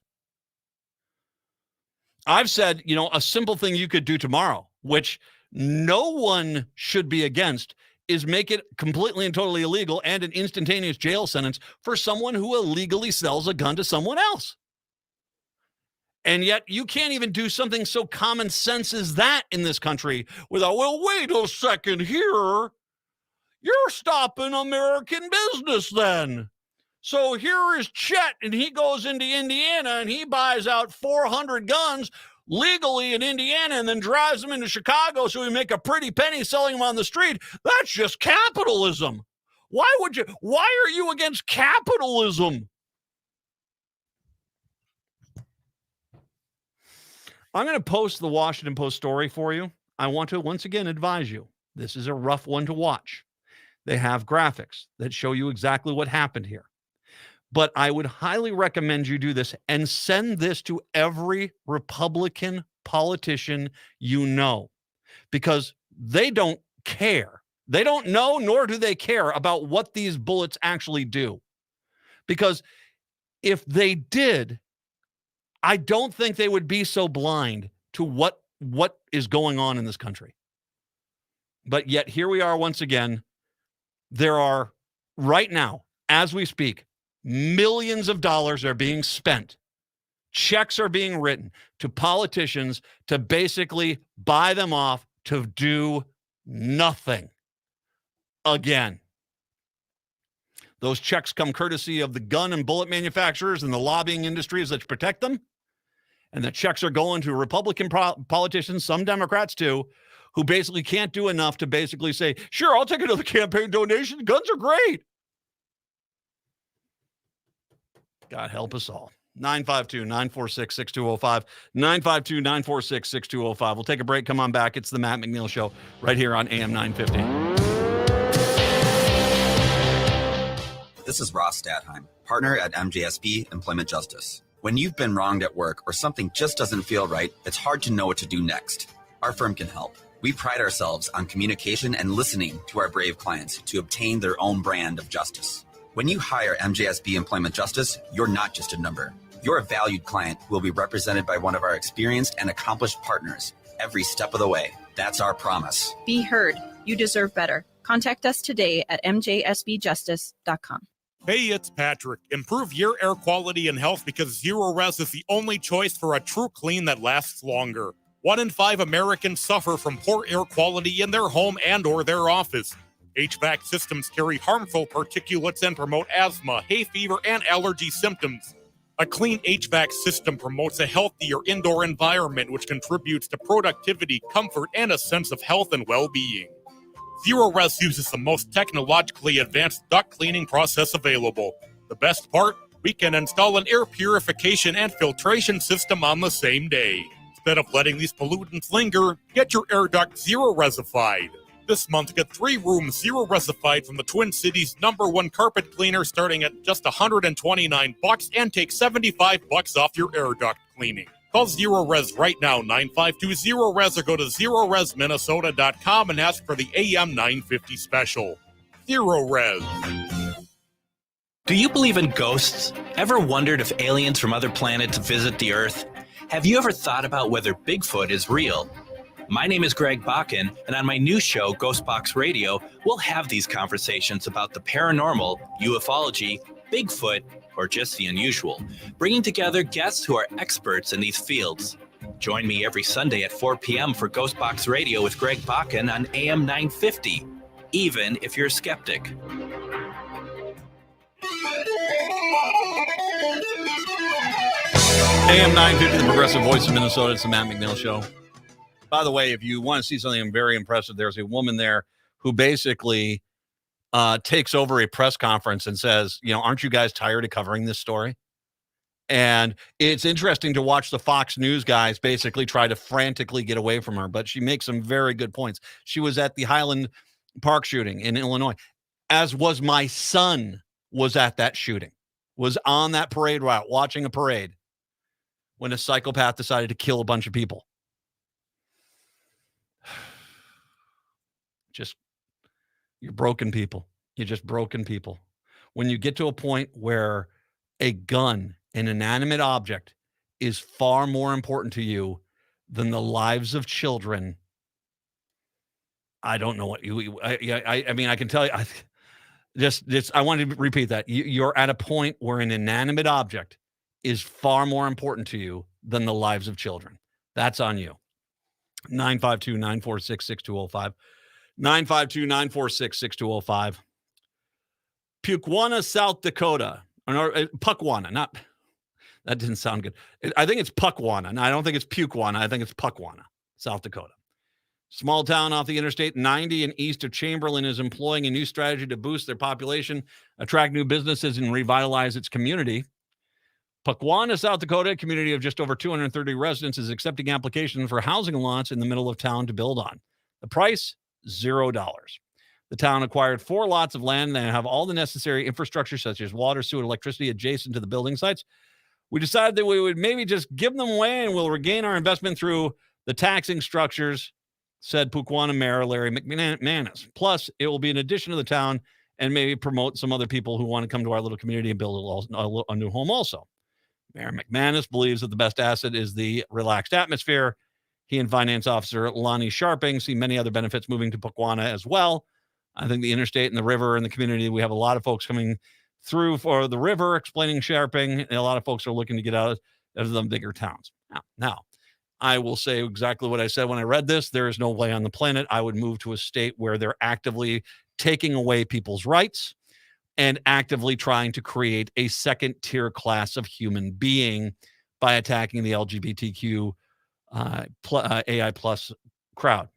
I've said, a simple thing you could do tomorrow, which no one should be against, is make it completely and totally illegal and an instantaneous jail sentence for someone who illegally sells a gun to someone else. And yet you can't even do something so common sense as that in this country without, well, wait a second here. You're stopping American business then. So here is Chet, and he goes into Indiana and he buys out 400 guns legally in Indiana and then drives them into Chicago so he make a pretty penny selling them on the street. That's just capitalism. Why are you against capitalism? I'm going to post the Washington Post story for you. I want to once again advise you. This is a rough one to watch. They have graphics that show you exactly what happened here. But I would highly recommend you do this and send this to every Republican politician you know, because they don't care. They don't know, nor do they care about what these bullets actually do. Because if they did, I don't think they would be so blind to what is going on in this country. But yet here we are once again. There are, right now, as we speak, millions of dollars are being spent. Checks are being written to politicians to basically buy them off to do nothing again. Those checks come courtesy of the gun and bullet manufacturers and the lobbying industries that protect them. And the checks are going to Republican politicians, some Democrats too, who basically can't do enough to basically say, sure, I'll take another campaign donation. Guns are great. God help us all. 952-946-6205. 952-946-6205. We'll take a break. Come on back. It's the Matt McNeil Show right here on AM 950. This is Ross Statheim, partner at MJSP Employment Justice. When you've been wronged at work or something just doesn't feel right, it's hard to know what to do next. Our firm can help. We pride ourselves on communication and listening to our brave clients to obtain their own brand of justice. When you hire MJSB Employment Justice, you're not just a number. You're a valued client who will be represented by one of our experienced and accomplished partners every step of the way. That's our promise. Be heard. You deserve better. Contact us today at mjsbjustice.com. Hey, it's Patrick. Improve your air quality and health because Zero Res is the only choice for a true clean that lasts longer. 1 in 5 Americans suffer from poor air quality in their home and or their office. HVAC systems carry harmful particulates and promote asthma, hay fever, and allergy symptoms. A clean HVAC system promotes a healthier indoor environment, which contributes to productivity, comfort, and a sense of health and well-being. Zero Res uses the most technologically advanced duct cleaning process available. The best part? We can install an air purification and filtration system on the same day. Instead of letting these pollutants linger, get your air duct Zero Resified. This month, get 3 rooms Zero Resified from the Twin Cities' #1 carpet cleaner starting at just $129 and take $75 off your air duct cleaning. Call Zero Res right now, 952-ZERO-RES, or go to ZeroResMinnesota.com and ask for the AM 950 special. Zero Res. Do you believe in ghosts? Ever wondered if aliens from other planets visit the Earth? Have you ever thought about whether Bigfoot is real? My name is Greg Bakken, and on my new show, Ghostbox Radio, we'll have these conversations about the paranormal, ufology, Bigfoot, or just the unusual, bringing together guests who are experts in these fields. Join me every Sunday at 4 p.m. for Ghostbox Radio with Greg Bakken on AM 950, even if you're a skeptic. AM 950, the progressive voice of Minnesota. It's the Matt McNeil Show. By the way, if you want to see something very impressive, there's a woman there who basically takes over a press conference and says, aren't you guys tired of covering this story? And it's interesting to watch the Fox News guys basically try to frantically get away from her, but she makes some very good points. She was at the Highland Park shooting in Illinois, as was my son was at that shooting, was on that parade route, watching a parade when a psychopath decided to kill a bunch of people. You're broken people. You're just broken people. When you get to a point where a gun, an inanimate object, is far more important to you than the lives of children, I don't know what I mean, I can tell you, I wanted to repeat that. You're at a point where an inanimate object is far more important to you than the lives of children. That's on you. 952-946-6205. 952-946-6205. Puckwana, South Dakota. Or Puckwana, not, that didn't sound good. I think it's Puckwana. No, I don't think it's Puckwana. I think it's Puckwana, South Dakota. Small town off the Interstate 90 and east of Chamberlain is employing a new strategy to boost their population, attract new businesses, and revitalize its community. Puckwana, South Dakota, a community of just over 230 residents, is accepting applications for housing lots in the middle of town to build on. The price, $0. The town acquired 4 lots of land that have all the necessary infrastructure, such as water, sewer, electricity, adjacent to the building sites. We decided that we would maybe just give them away and we'll regain our investment through the taxing structures, said Puckwana Mayor Larry McNeil. Plus, it will be an addition to the town and maybe promote some other people who want to come to our little community and build a new home also. Mayor McManus believes that the best asset is the relaxed atmosphere. He and Finance Officer Lonnie Sharping see many other benefits moving to Puckwana as well. I think the interstate and the river and the community, we have a lot of folks coming through for the river, explaining Sharping, and a lot of folks are looking to get out of the bigger towns. Now, I will say exactly what I said when I read this. There is no way on the planet I would move to a state where they're actively taking away people's rights and actively trying to create a second-tier class of human being by attacking the LGBTQ AI plus crowd.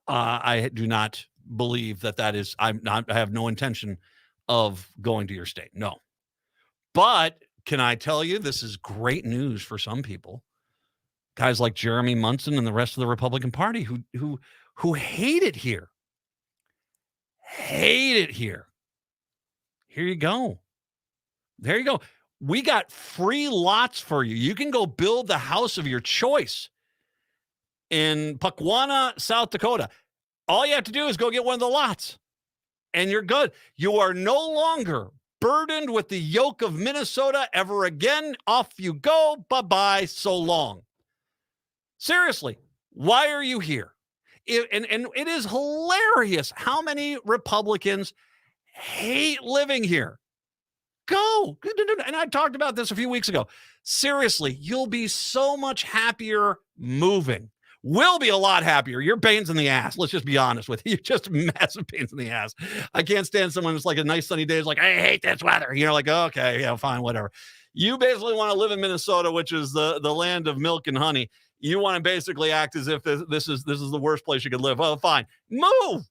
I do not believe that is, I have no intention of going to your state. No. But can I tell you, this is great news for some people. Guys like Jeremy Munson and the rest of the Republican Party who hate it here. Hate it here. Here you go. There you go. We got free lots for you. You can go build the house of your choice in Puckwana, South Dakota. All you have to do is go get one of the lots, and you're good. You are no longer burdened with the yoke of Minnesota ever again. Off you go. Bye-bye. So long. Seriously, why are you here? And it is hilarious how many Republicans hate living here. Go. And I talked about this a few weeks ago. Seriously, you'll be so much happier moving. Will be a lot happier. You're pains in the ass. Let's just be honest with you. Just massive pains in the ass. I can't stand someone who's like a nice sunny day is like, I hate this weather. You know, like, okay, yeah, fine, whatever. You basically want to live in Minnesota, which is the land of milk and honey. You want to basically act as if this is the worst place you could live. Well, fine. Move.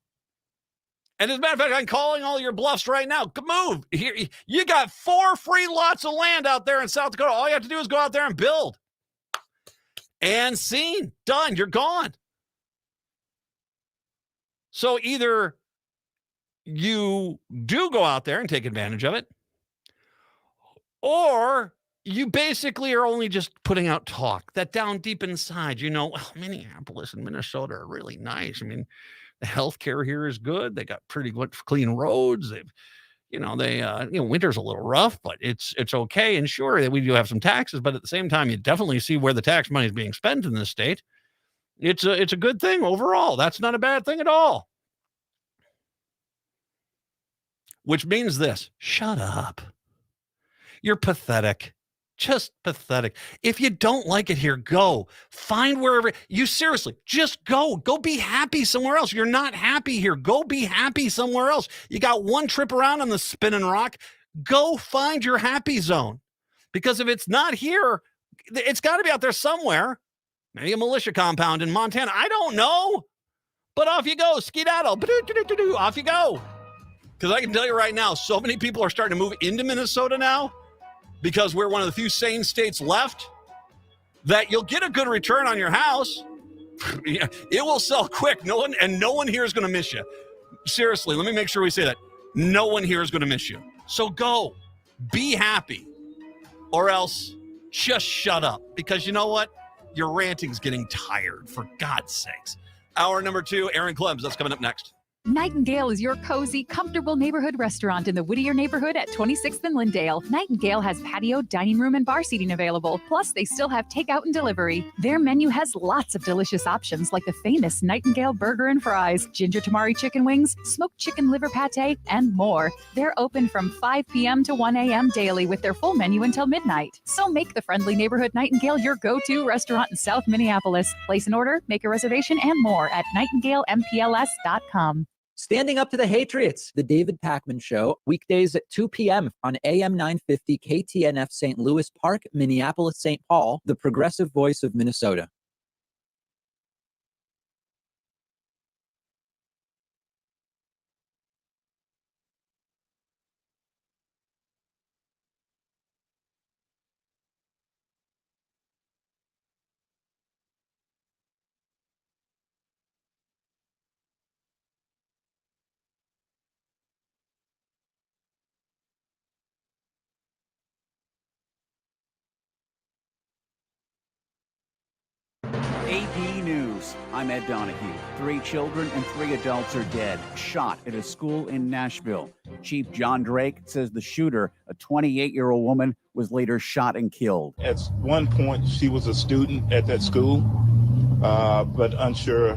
And as a matter of fact, I'm calling all your bluffs right now. Move. Here, you got 4 free lots of land out there in South Dakota. All you have to do is go out there and build. And scene. Done. You're gone. So either you do go out there and take advantage of it, or you basically are only just putting out talk that down deep inside, you know, well, Minneapolis and Minnesota are really nice. I mean, the healthcare here is good. They got pretty good clean roads. They've, winter's a little rough, but it's okay. And sure, we do have some taxes, but at the same time, you definitely see where the tax money is being spent in this state. It's a good thing overall. That's not a bad thing at all. Which means this: shut up. You're pathetic. Just pathetic. If you don't like it here, go. Find wherever. You seriously, just go. Go be happy somewhere else. You're not happy here. Go be happy somewhere else. You got one trip around on the spinning rock. Go find your happy zone. Because if it's not here, it's got to be out there somewhere. Maybe a militia compound in Montana. I don't know. But off you go. Skedaddle. Off you go. Because I can tell you right now, so many people are starting to move into Minnesota now, because we're one of the few sane states left, that you'll get a good return on your house. It will sell quick. No one here is going to miss you. Seriously, let me make sure we say that. No one here is going to miss you. So go. Be happy. Or else just shut up. Because you know what? Your ranting's getting tired, for God's sakes. Hour number 2, Aaron Clems. That's coming up next. Nightingale is your cozy, comfortable neighborhood restaurant in the Whittier neighborhood at 26th and Lindale. Nightingale has patio, dining room, and bar seating available. Plus, they still have takeout and delivery. Their menu has lots of delicious options like the famous Nightingale burger and fries, ginger tamari chicken wings, smoked chicken liver pate, and more. They're open from 5 p.m. to 1 a.m. daily with their full menu until midnight. So make the friendly neighborhood Nightingale your go-to restaurant in South Minneapolis. Place an order, make a reservation, and more at nightingalempls.com. Standing Up to the Hatriots, the David Pakman Show, weekdays at 2 p.m. on AM 950 KTNF St. Louis Park, Minneapolis, St. Paul, the progressive voice of Minnesota. AP News. I'm Ed Donahue. 3 children and 3 adults are dead, shot at a school in Nashville. Chief John Drake says the shooter, a 28-year-old woman, was later shot and killed. At one point, she was a student at that school, but unsure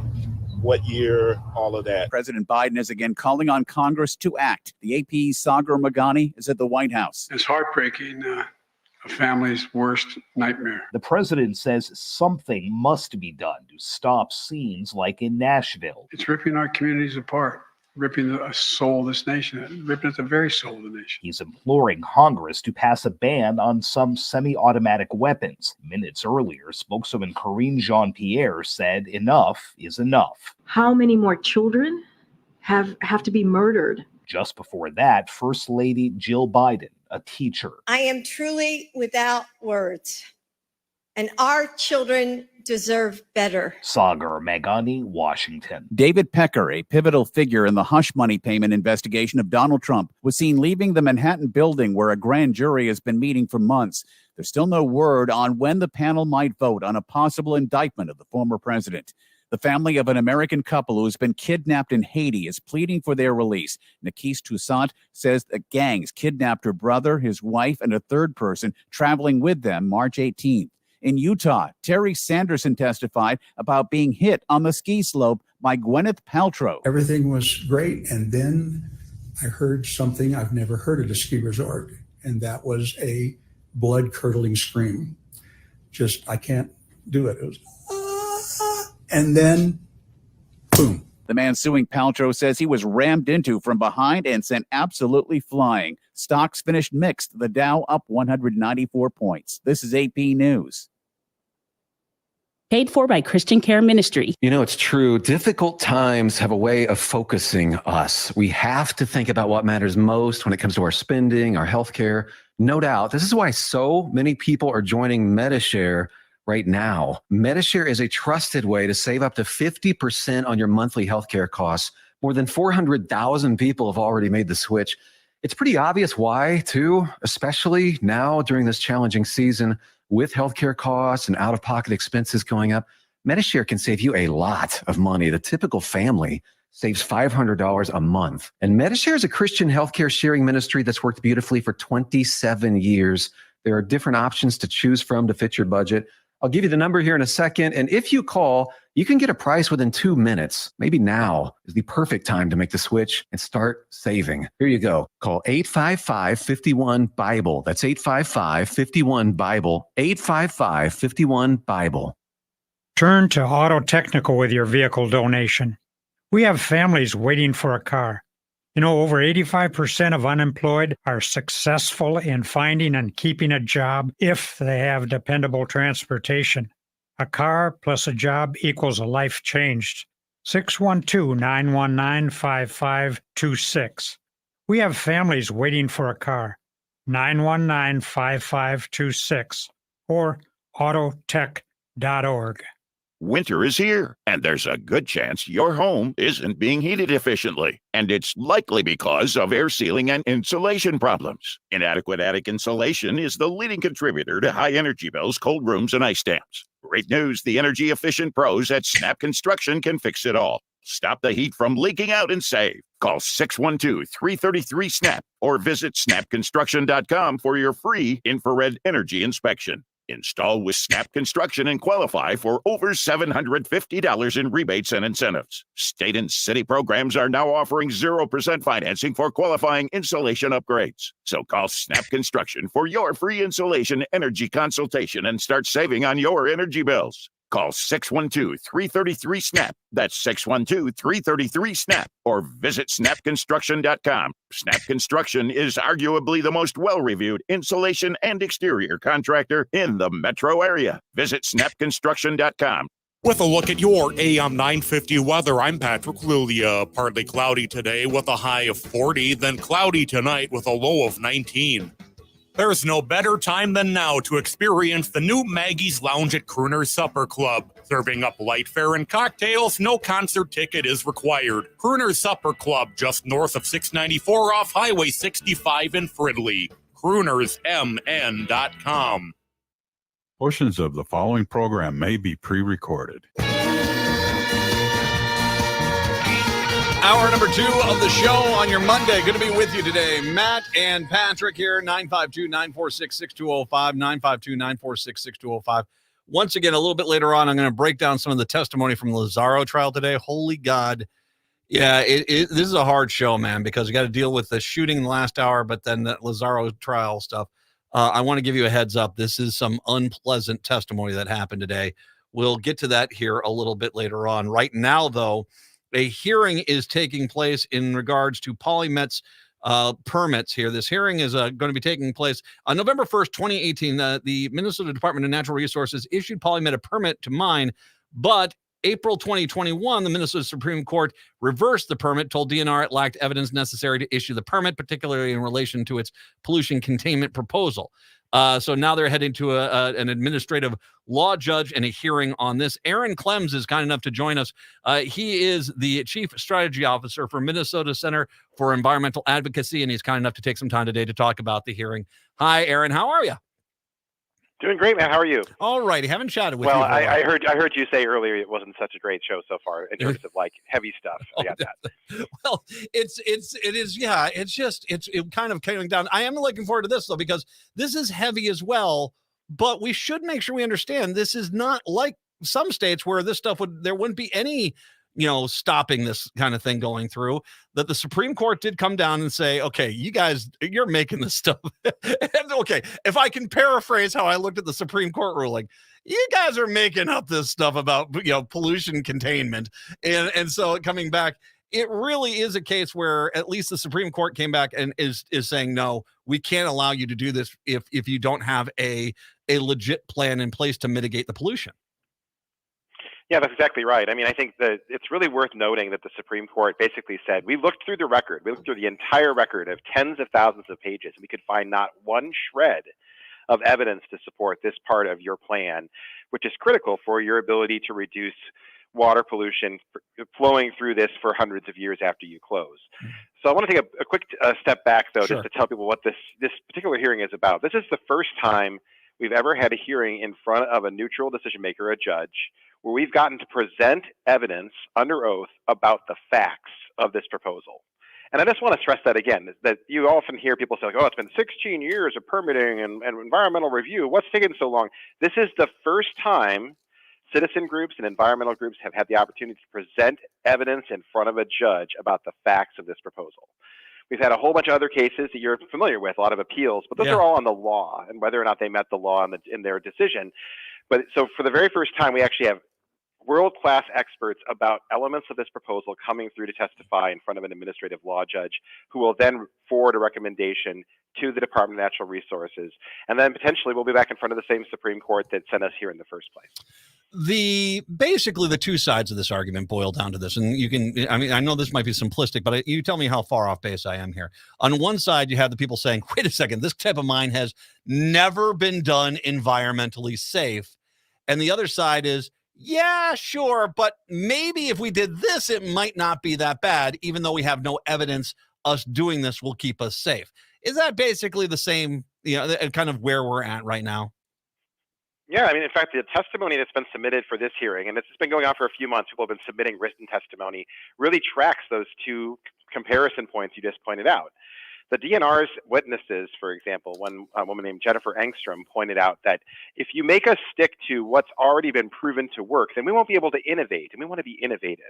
what year, all of that. President Biden is again calling on Congress to act. The AP's Sagar Meghani is at the White House. It's heartbreaking. A family's worst nightmare. The president says something must be done to stop scenes like in Nashville. It's ripping our communities apart, ripping the soul of this nation, ripping at the very soul of the nation. He's imploring Congress to pass a ban on some semi-automatic weapons. Minutes earlier, spokeswoman Karine Jean-Pierre said enough is enough. How many more children have to be murdered? Just before that, First Lady Jill Biden, a teacher. I am truly without words, and our children deserve better. Sagar Meghani, Washington. David Pecker, a pivotal figure in the hush money payment investigation of Donald Trump, was seen leaving the Manhattan building where a grand jury has been meeting for months. There's still no word on when the panel might vote on a possible indictment of the former president. The family of an American couple who has been kidnapped in Haiti is pleading for their release. Nikis Toussaint says the gangs kidnapped her brother, his wife, and a third person traveling with them March 18th. In Utah, Terry Sanderson testified about being hit on the ski slope by Gwyneth Paltrow. Everything was great, and then I heard something I've never heard at a ski resort, and that was a blood-curdling scream. Just, I can't do it. It was... And then, boom. The man suing Paltrow says he was rammed into from behind and sent absolutely flying. Stocks finished mixed. The Dow up 194 points. This is AP News. Paid for by Christian Care Ministry. You know, it's true. Difficult times have a way of focusing us. We have to think about what matters most when it comes to our spending, our health care. No doubt. This is why so many people are joining MediShare right now. MediShare is a trusted way to save up to 50% on your monthly healthcare costs. More than 400,000 people have already made the switch. It's pretty obvious why, too, especially now during this challenging season with healthcare costs and out-of-pocket expenses going up. MediShare can save you a lot of money. The typical family saves $500 a month. And MediShare is a Christian healthcare sharing ministry that's worked beautifully for 27 years. There are different options to choose from to fit your budget. I'll give you the number here in a second. And if you call, you can get a price within 2 minutes. Maybe now is the perfect time to make the switch and start saving. Here you go. Call 855-51-BIBLE. That's 855-51-BIBLE. 855-51-BIBLE. Turn to Auto Technical with your vehicle donation. We have families waiting for a car. You know, over 85% of unemployed are successful in finding and keeping a job if they have dependable transportation. A car plus a job equals a life changed. 612-919-5526. We have families waiting for a car. 919-5526 or autotech.org. Winter is here, and there's a good chance your home isn't being heated efficiently. And it's likely because of air sealing and insulation problems. Inadequate attic insulation is the leading contributor to high energy bills, cold rooms, and ice dams. Great news, the energy-efficient pros at Snap Construction can fix it all. Stop the heat from leaking out and save. Call 612-333-SNAP or visit snapconstruction.com for your free infrared energy inspection. Install with Snap Construction and qualify for over $750 in rebates and incentives. State and city programs are now offering 0% financing for qualifying insulation upgrades. So call Snap Construction for your free insulation energy consultation and start saving on your energy bills. Call 612-333-SNAP. That's 612-333-SNAP. Or visit snapconstruction.com. Snap Construction is arguably the most well-reviewed insulation and exterior contractor in the metro area. Visit snapconstruction.com. With a look at your AM 950 weather, I'm Patrick Lulia. Partly cloudy today with a high of 40, then cloudy tonight with a low of 19. There's no better time than now to experience the new Maggie's Lounge at Crooner's Supper Club. Serving up light fare and cocktails, no concert ticket is required. Crooner's Supper Club, just north of 694 off Highway 65 in Fridley. CroonersMN.com. Portions of the following program may be pre-recorded. Hour number 2 of the show on your Monday. Good to be with you today. Matt and Patrick here, 952-946-6205, 952-946-6205. Once again, a little bit later on, I'm going to break down some of the testimony from the Lazaro trial today. Holy God. Yeah, this is a hard show, man, because you got to deal with the shooting in the last hour, but then the Lazaro trial stuff. I want to give you a heads up. This is some unpleasant testimony that happened today. We'll get to that here a little bit later on. Right now, though, a hearing is taking place in regards to PolyMet's permits here. This hearing is going to be taking place on November 1st, 2018. The Minnesota Department of Natural Resources issued PolyMet a permit to mine, but April 2021, the Minnesota Supreme Court reversed the permit, told DNR it lacked evidence necessary to issue the permit, particularly in relation to its pollution containment proposal. So now they're heading to an administrative law judge and a hearing on this. Aaron Clems is kind enough to join us. He is the Chief Strategy Officer for Minnesota Center for Environmental Advocacy, and he's kind enough to take some time today to talk about the hearing. Hi, Aaron. How are you? Doing great, man. How are you? All righty. Haven't chatted with you. Well, I heard you say earlier it wasn't such a great show so far in terms of like heavy stuff. I got that. Well, it is. Yeah, it's kind of coming down. I am looking forward to this though, because this is heavy as well, but we should make sure we understand this is not like some states where this stuff there wouldn't be any, stopping this kind of thing going through. That the Supreme Court did come down and say, okay, you guys, you're making this stuff. And okay, if I can paraphrase how I looked at the Supreme Court ruling, you guys are making up this stuff about, pollution containment. And so coming back, it really is a case where at least the Supreme Court came back and is saying, no, we can't allow you to do this if you don't have a legit plan in place to mitigate the pollution. Yeah, that's exactly right. I mean, I think that it's really worth noting that the Supreme Court basically said, we looked through the record, we looked through the entire record of tens of thousands of pages, and we could find not one shred of evidence to support this part of your plan, which is critical for your ability to reduce water pollution flowing through this for hundreds of years after you close. So I want to take a quick step back, though, just to tell people what this particular hearing is about. This is the first time we've ever had a hearing in front of a neutral decision maker, a judge, where we've gotten to present evidence under oath about the facts of this proposal. And I just want to stress that again, that you often hear people say, like, oh, it's been 16 years of permitting and environmental review. What's taking so long? This is the first time citizen groups and environmental groups have had the opportunity to present evidence in front of a judge about the facts of this proposal. We've had a whole bunch of other cases that you're familiar with, a lot of appeals, but those are all on the law and whether or not they met the law in their decision. But so for the very first time, we actually have world-class experts about elements of this proposal coming through to testify in front of an administrative law judge who will then forward a recommendation to the Department of Natural Resources. And then potentially we'll be back in front of the same Supreme Court that sent us here in the first place. Basically the two sides of this argument boil down to this, and I know this might be simplistic, but you tell me how far off base I am here. On one side, you have the people saying, wait a second, this type of mine has never been done environmentally safe. And the other side is, yeah, sure, but maybe if we did this, it might not be that bad, even though we have no evidence us doing this will keep us safe. Is that basically the same, kind of where we're at right now? Yeah, I mean, in fact, the testimony that's been submitted for this hearing, and it's been going on for a few months, people have been submitting written testimony, really tracks those two comparison points you just pointed out. The DNR's witnesses, for example, one woman named Jennifer Engstrom pointed out that if you make us stick to what's already been proven to work, then we won't be able to innovate, and we want to be innovative.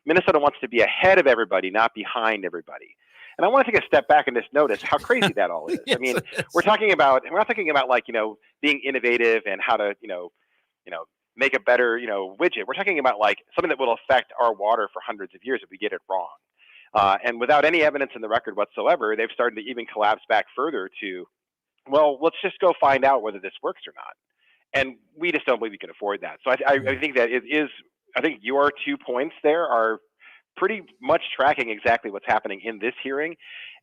Minnesota wants to be ahead of everybody, not behind everybody. And I want to take a step back and just notice how crazy that all is. Yes, I mean, it is. we're not thinking about like, being innovative and how to, make a better, widget. We're talking about like something that will affect our water for hundreds of years if we get it wrong. And without any evidence in the record whatsoever, they've started to even collapse back further to, well, let's just go find out whether this works or not. And we just don't believe we can afford that. So I think that I think your 2 points there are pretty much tracking exactly what's happening in this hearing.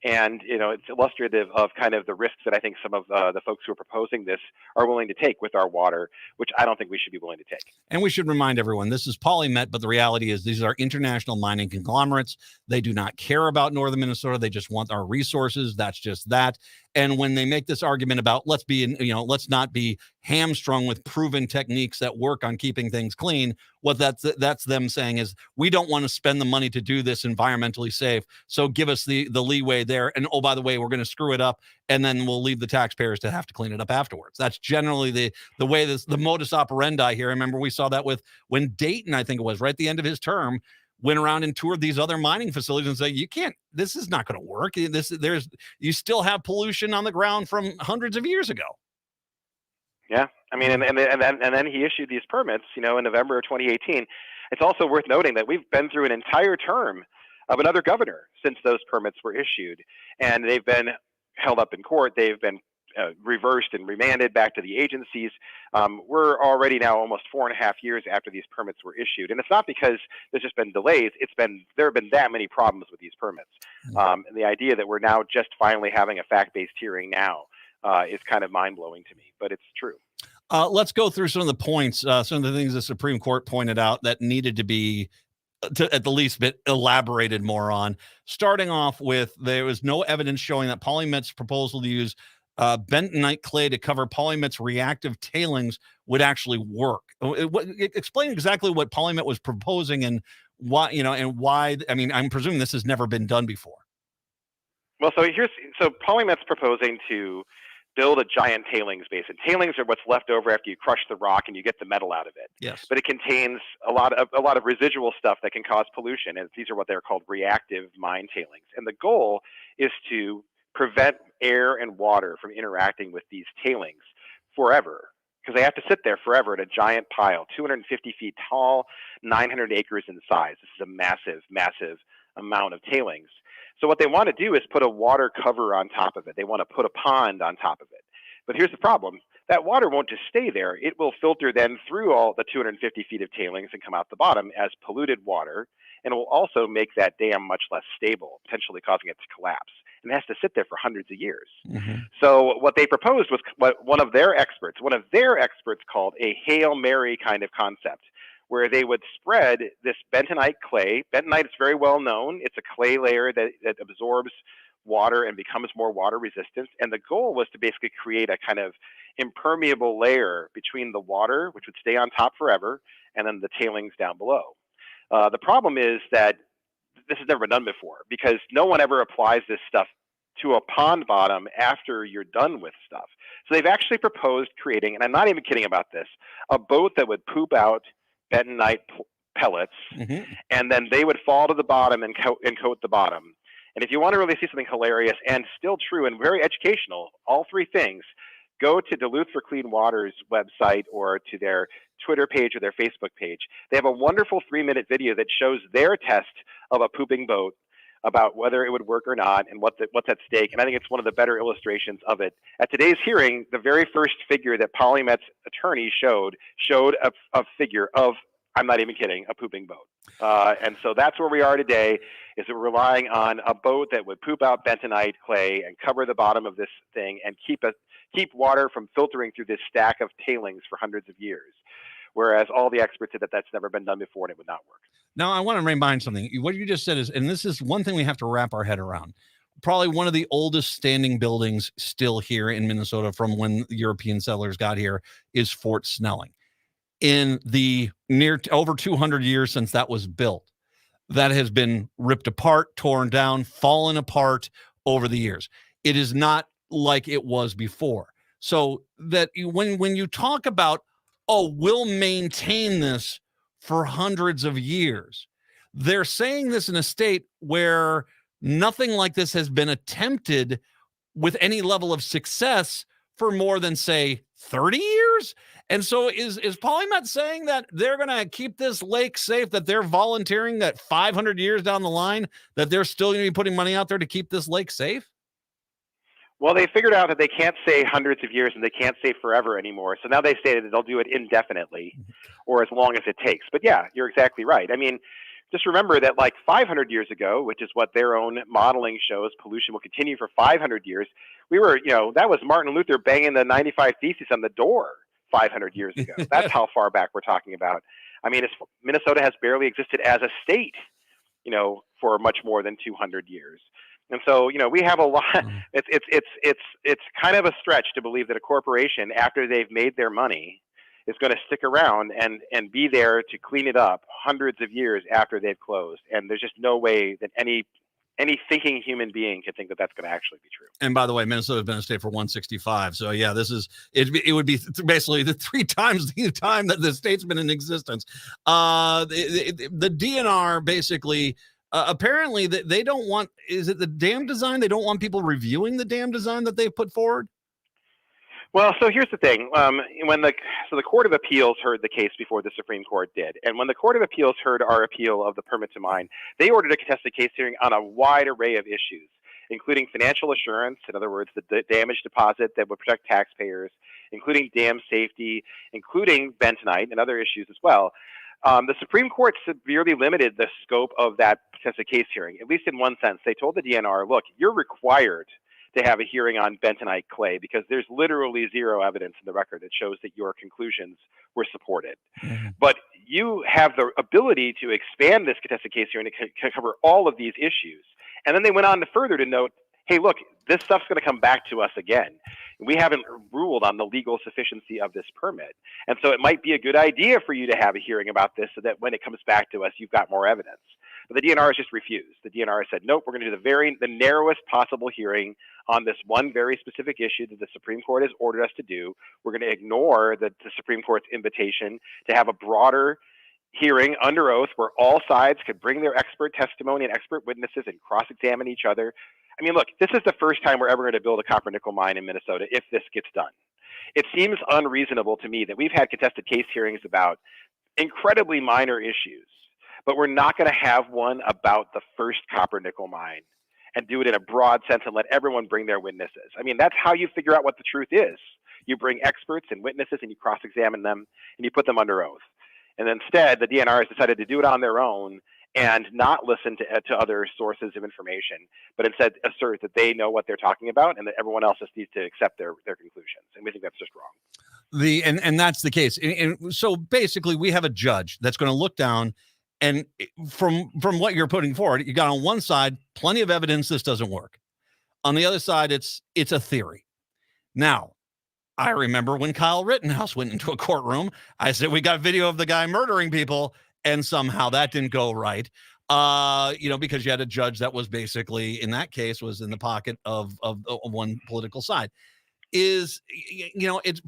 And, it's illustrative of kind of the risks that I think some of the folks who are proposing this are willing to take with our water, which I don't think we should be willing to take. And we should remind everyone, this is PolyMet, but the reality is these are international mining conglomerates. They do not care about northern Minnesota. They just want our resources. That's just that. And when they make this argument about let's not be hamstrung with proven techniques that work on keeping things clean, what that's them saying is we don't want to spend the money to do this environmentally safe. So give us the leeway there. And oh, by the way, we're going to screw it up, and then we'll leave the taxpayers to have to clean it up afterwards. That's generally the way the modus operandi here. I remember we saw that with when Dayton, I think it was right at the end of his term, went around and toured these other mining facilities and said, this is not going to work. You still have pollution on the ground from hundreds of years ago. Yeah, I mean, and then he issued these permits, in November of 2018. It's also worth noting that we've been through an entire term of another governor since those permits were issued, and they've been held up in court. They've been reversed and remanded back to the agencies. We're already now almost 4.5 years after these permits were issued, and it's not because there's just been delays. There have been that many problems with these permits, and the idea that we're now just finally having a fact-based hearing now is kind of mind-blowing to me, but it's true. Let's go through some of the points, some of the things the Supreme Court pointed out that needed to be at the least bit elaborated more on. Starting off with, there was no evidence showing that PolyMet's proposal to use bentonite clay to cover PolyMet's reactive tailings would actually work. Explain exactly what PolyMet was proposing and why, and why. I mean, I'm presuming this has never been done before. Well, so PolyMet's proposing to build a giant tailings basin. Tailings are what's left over after you crush the rock and you get the metal out of it. Yes. But it contains a lot of residual stuff that can cause pollution, and these are what they're called reactive mine tailings. And the goal is to prevent air and water from interacting with these tailings forever, because they have to sit there forever in a giant pile, 250 feet tall, 900 acres in size. This is a massive, massive amount of tailings. So what they want to do is put a water cover on top of it. They want to put a pond on top of it. But here's the problem. That water won't just stay there. It will filter then through all the 250 feet of tailings and come out the bottom as polluted water. And it will also make that dam much less stable, potentially causing it to collapse. And it has to sit there for hundreds of years. Mm-hmm. So what they proposed was what one of their experts called a Hail Mary kind of concept, where they would spread this bentonite clay. Bentonite is very well known. It's a clay layer that absorbs water and becomes more water resistant. And the goal was to basically create a kind of impermeable layer between the water, which would stay on top forever, and then the tailings down below. The problem is that this has never been done before, because no one ever applies this stuff to a pond bottom after you're done with stuff. So they've actually proposed creating, and I'm not even kidding about this, a boat that would poop out bentonite pellets, mm-hmm. and then they would fall to the bottom and coat the bottom. And if you want to really see something hilarious and still true and very educational, all three things, go to Duluth for Clean Water's website or to their Twitter page or their Facebook page. They have a wonderful 3-minute video that shows their test of a pooping boat, about whether it would work or not and what's at stake. And I think it's one of the better illustrations of it. At today's hearing, the very first figure that PolyMet's attorney showed a figure of, I'm not even kidding, a pooping boat. And so that's where we are today, is that we're relying on a boat that would poop out bentonite clay and cover the bottom of this thing and keep water from filtering through this stack of tailings for hundreds of years. Whereas all the experts said that that's never been done before and it would not work. Now, I want to remind something. What you just said is, and this is one thing we have to wrap our head around. probably one of the oldest standing buildings still here in Minnesota from when European settlers got here is Fort Snelling. In the over 200 years since that was built, that has been ripped apart, torn down, fallen apart over the years. It is not like it was before. So that when you talk about, oh, we'll maintain this for hundreds of years, they're saying this in a state where nothing like this has been attempted with any level of success for more than, say, 30 years. And so is Polymet saying that they're going to keep this lake safe, that they're volunteering that 500 years down the line, that they're still going to be putting money out there to keep this lake safe? Well, they figured out that they can't say hundreds of years and they can't say forever anymore. So now they say that they'll do it indefinitely or as long as it takes. But yeah, you're exactly right. I mean, just remember that like 500 years ago, which is what their own modeling shows, pollution will continue for 500 years. We were, that was Martin Luther banging the 95 Theses on the door 500 years ago. That's how far back we're talking about. I mean, Minnesota has barely existed as a state, for much more than 200 years. And so, we have a lot. It's kind of a stretch to believe that a corporation, after they've made their money, is going to stick around and be there to clean it up hundreds of years after they've closed. And there's just no way that any thinking human being can think that that's going to actually be true. And by the way, Minnesota has been a state for 165. So yeah, this is it would be basically the 3 times the time that the state's been in existence. The DNR basically. Apparently, they don't want, is it the dam design? They don't want people reviewing the dam design that they've put forward? Well, so here's the thing. When the Court of Appeals heard the case before the Supreme Court did, and when the Court of Appeals heard our appeal of the permit to mine, they ordered a contested case hearing on a wide array of issues, including financial assurance, in other words, the damage deposit that would protect taxpayers, including dam safety, including bentonite and other issues as well. The Supreme Court severely limited the scope of that contested case hearing, at least in one sense. They told the DNR, look, you're required to have a hearing on bentonite clay because there's literally zero evidence in the record that shows that your conclusions were supported. Mm-hmm. But you have the ability to expand this contested case hearing to cover all of these issues. And then they went on to further to note, hey, look, this stuff's going to come back to us again. We haven't ruled on the legal sufficiency of this permit. And so it might be a good idea for you to have a hearing about this so that when it comes back to us, you've got more evidence. But the DNR has just refused. The DNR said, nope, we're going to do the narrowest possible hearing on this one very specific issue that the Supreme Court has ordered us to do. We're going to ignore the Supreme Court's invitation to have a broader hearing under oath where all sides could bring their expert testimony and expert witnesses and cross-examine each other. I mean, look, this is the first time we're ever going to build a copper nickel mine in Minnesota if this gets done. It seems unreasonable to me that we've had contested case hearings about incredibly minor issues, but we're not going to have one about the first copper nickel mine and do it in a broad sense and let everyone bring their witnesses. I mean, that's how you figure out what the truth is. You bring experts and witnesses and you cross-examine them and you put them under oath. And instead, the DNR has decided to do it on their own and not listen to other sources of information, but instead assert that they know what they're talking about and that everyone else just needs to accept their conclusions. And we think that's just wrong. And that's the case. And so basically, we have a judge that's going to look down, and from what you're putting forward, you got on one side plenty of evidence this doesn't work. On the other side, it's a theory. Now, I remember when Kyle Rittenhouse went into a courtroom, I said, we got video of the guy murdering people, and somehow that didn't go right. Because you had a judge that was basically, in that case, was in the pocket of one political side. It's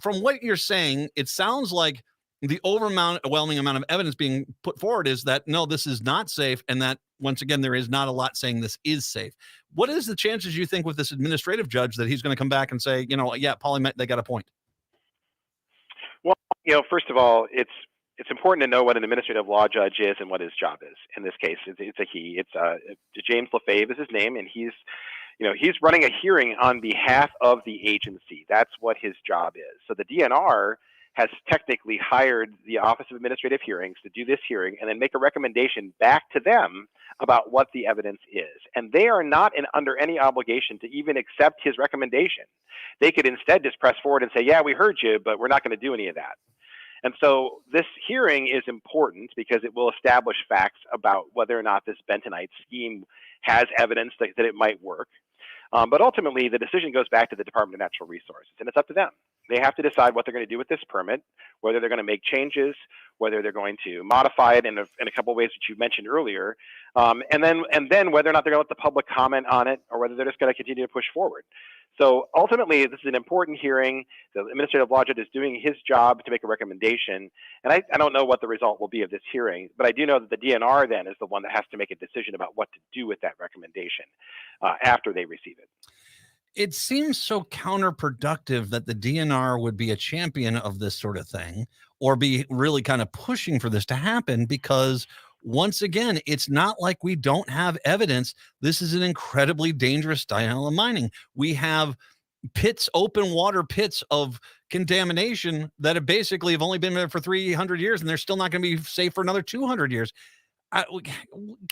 from what you're saying, it sounds like the overwhelming amount of evidence being put forward is that, no, this is not safe. And that, once again, there is not a lot saying this is safe. What is the chances you think with this administrative judge that he's going to come back and say, yeah, Polymet, they got a point? Well, first of all, it's important to know what an administrative law judge is and what his job is. In this case, it's a he. It's James LaFave is his name, and he's running a hearing on behalf of the agency. That's what his job is. So the DNR has technically hired the Office of Administrative Hearings to do this hearing and then make a recommendation back to them about what the evidence is. And they are not under any obligation to even accept his recommendation. They could instead just press forward and say, yeah, we heard you, but we're not going to do any of that. And so this hearing is important because it will establish facts about whether or not this bentonite scheme has evidence that it might work. But ultimately, the decision goes back to the Department of Natural Resources, and it's up to them. They have to decide what they're going to do with this permit, whether they're going to make changes, whether they're going to modify it in a couple of ways that you mentioned earlier, and then whether or not they're going to let the public comment on it, or whether they're just going to continue to push forward. So ultimately, this is an important hearing. The administrative law judge is doing his job to make a recommendation, and I don't know what the result will be of this hearing, but I do know that the DNR then is the one that has to make a decision about what to do with that recommendation after they receive it. It seems so counterproductive that the DNR would be a champion of this sort of thing, or be really kind of pushing for this to happen, because once again, it's not like we don't have evidence. This is an incredibly dangerous style of mining. We have pits, open water pits of contamination that have basically only been there for 300 years, and they're still not going to be safe for another 200 years.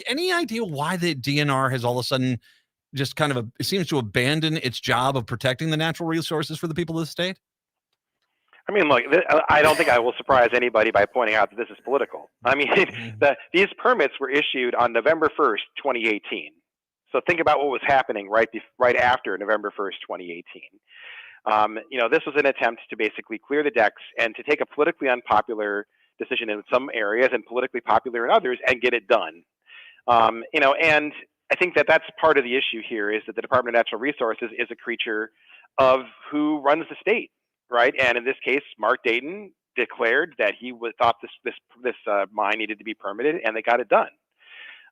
Any idea why the DNR has all of a sudden just kind of it seems to abandon its job of protecting the natural resources for the people of the state? I mean, look, I don't think I will surprise anybody by pointing out that this is political. I mean, these permits were issued on November 1st, 2018. So think about what was happening right after November 1st, 2018. This was an attempt to basically clear the decks and to take a politically unpopular decision in some areas and politically popular in others and get it done. And I think that that's part of the issue here, is that the Department of Natural Resources is a creature of who runs the state, right? And in this case, Mark Dayton declared that he thought this mine needed to be permitted, and they got it done.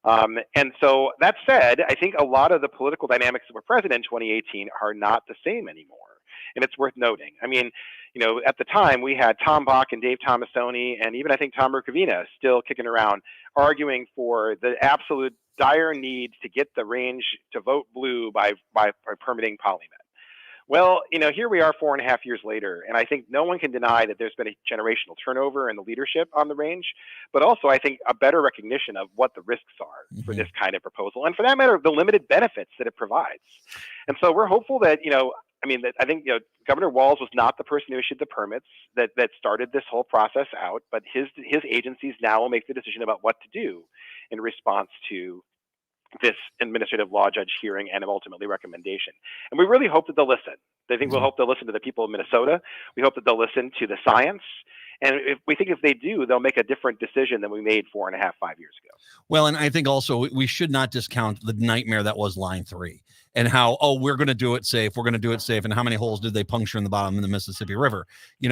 And so that said, I think a lot of the political dynamics that were present in 2018 are not the same anymore. And it's worth noting. I mean, at the time we had Tom Bach and Dave Tomasoni, and even I think Tom Mercavina still kicking around, arguing for the absolute dire need to get the range to vote blue by permitting PolyMet. Well, here we are 4.5 years later, and I think no one can deny that there's been a generational turnover in the leadership on the range, but also I think a better recognition of what the risks are for this kind of proposal, and for that matter, the limited benefits that it provides. And so we're hopeful that, I think Governor Walz was not the person who issued the permits that started this whole process out, but his agencies now will make the decision about what to do in response to this administrative law judge hearing and ultimately recommendation. And we really hope that they'll listen. I think we'll hope they'll listen to the people of Minnesota. We hope that they'll listen to the science. And if they do, they'll make a different decision than we made 4.5, 5 years ago. Well, and I think also we should not discount the nightmare that was Line 3 and how, we're going to do it safe. We're going to do it safe. And how many holes did they puncture in the bottom of the Mississippi River? You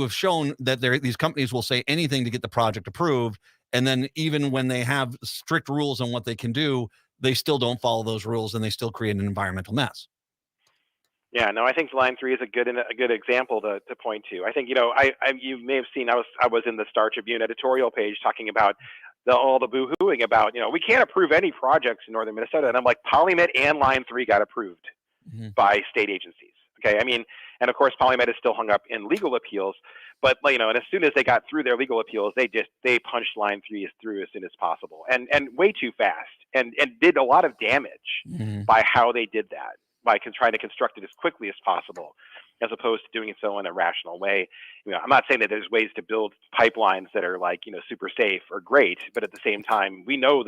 have shown that these companies will say anything to get the project approved. And then even when they have strict rules on what they can do, they still don't follow those rules, and they still create an environmental mess. Yeah, no, I think Line 3 is a good example to point to. I think, you may have seen, I was in the Star Tribune editorial page talking about all the boo-hooing about, we can't approve any projects in northern Minnesota. And I'm like, PolyMet and Line 3 got approved by state agencies. Okay, I mean, and of course, PolyMet is still hung up in legal appeals, but and as soon as they got through their legal appeals, they punched Line 3 through as soon as possible, and way too fast, and did a lot of damage by how they did that, by trying to construct it as quickly as possible, as opposed to doing it so in a rational way. I'm not saying that there's ways to build pipelines that are super safe or great, but at the same time, we know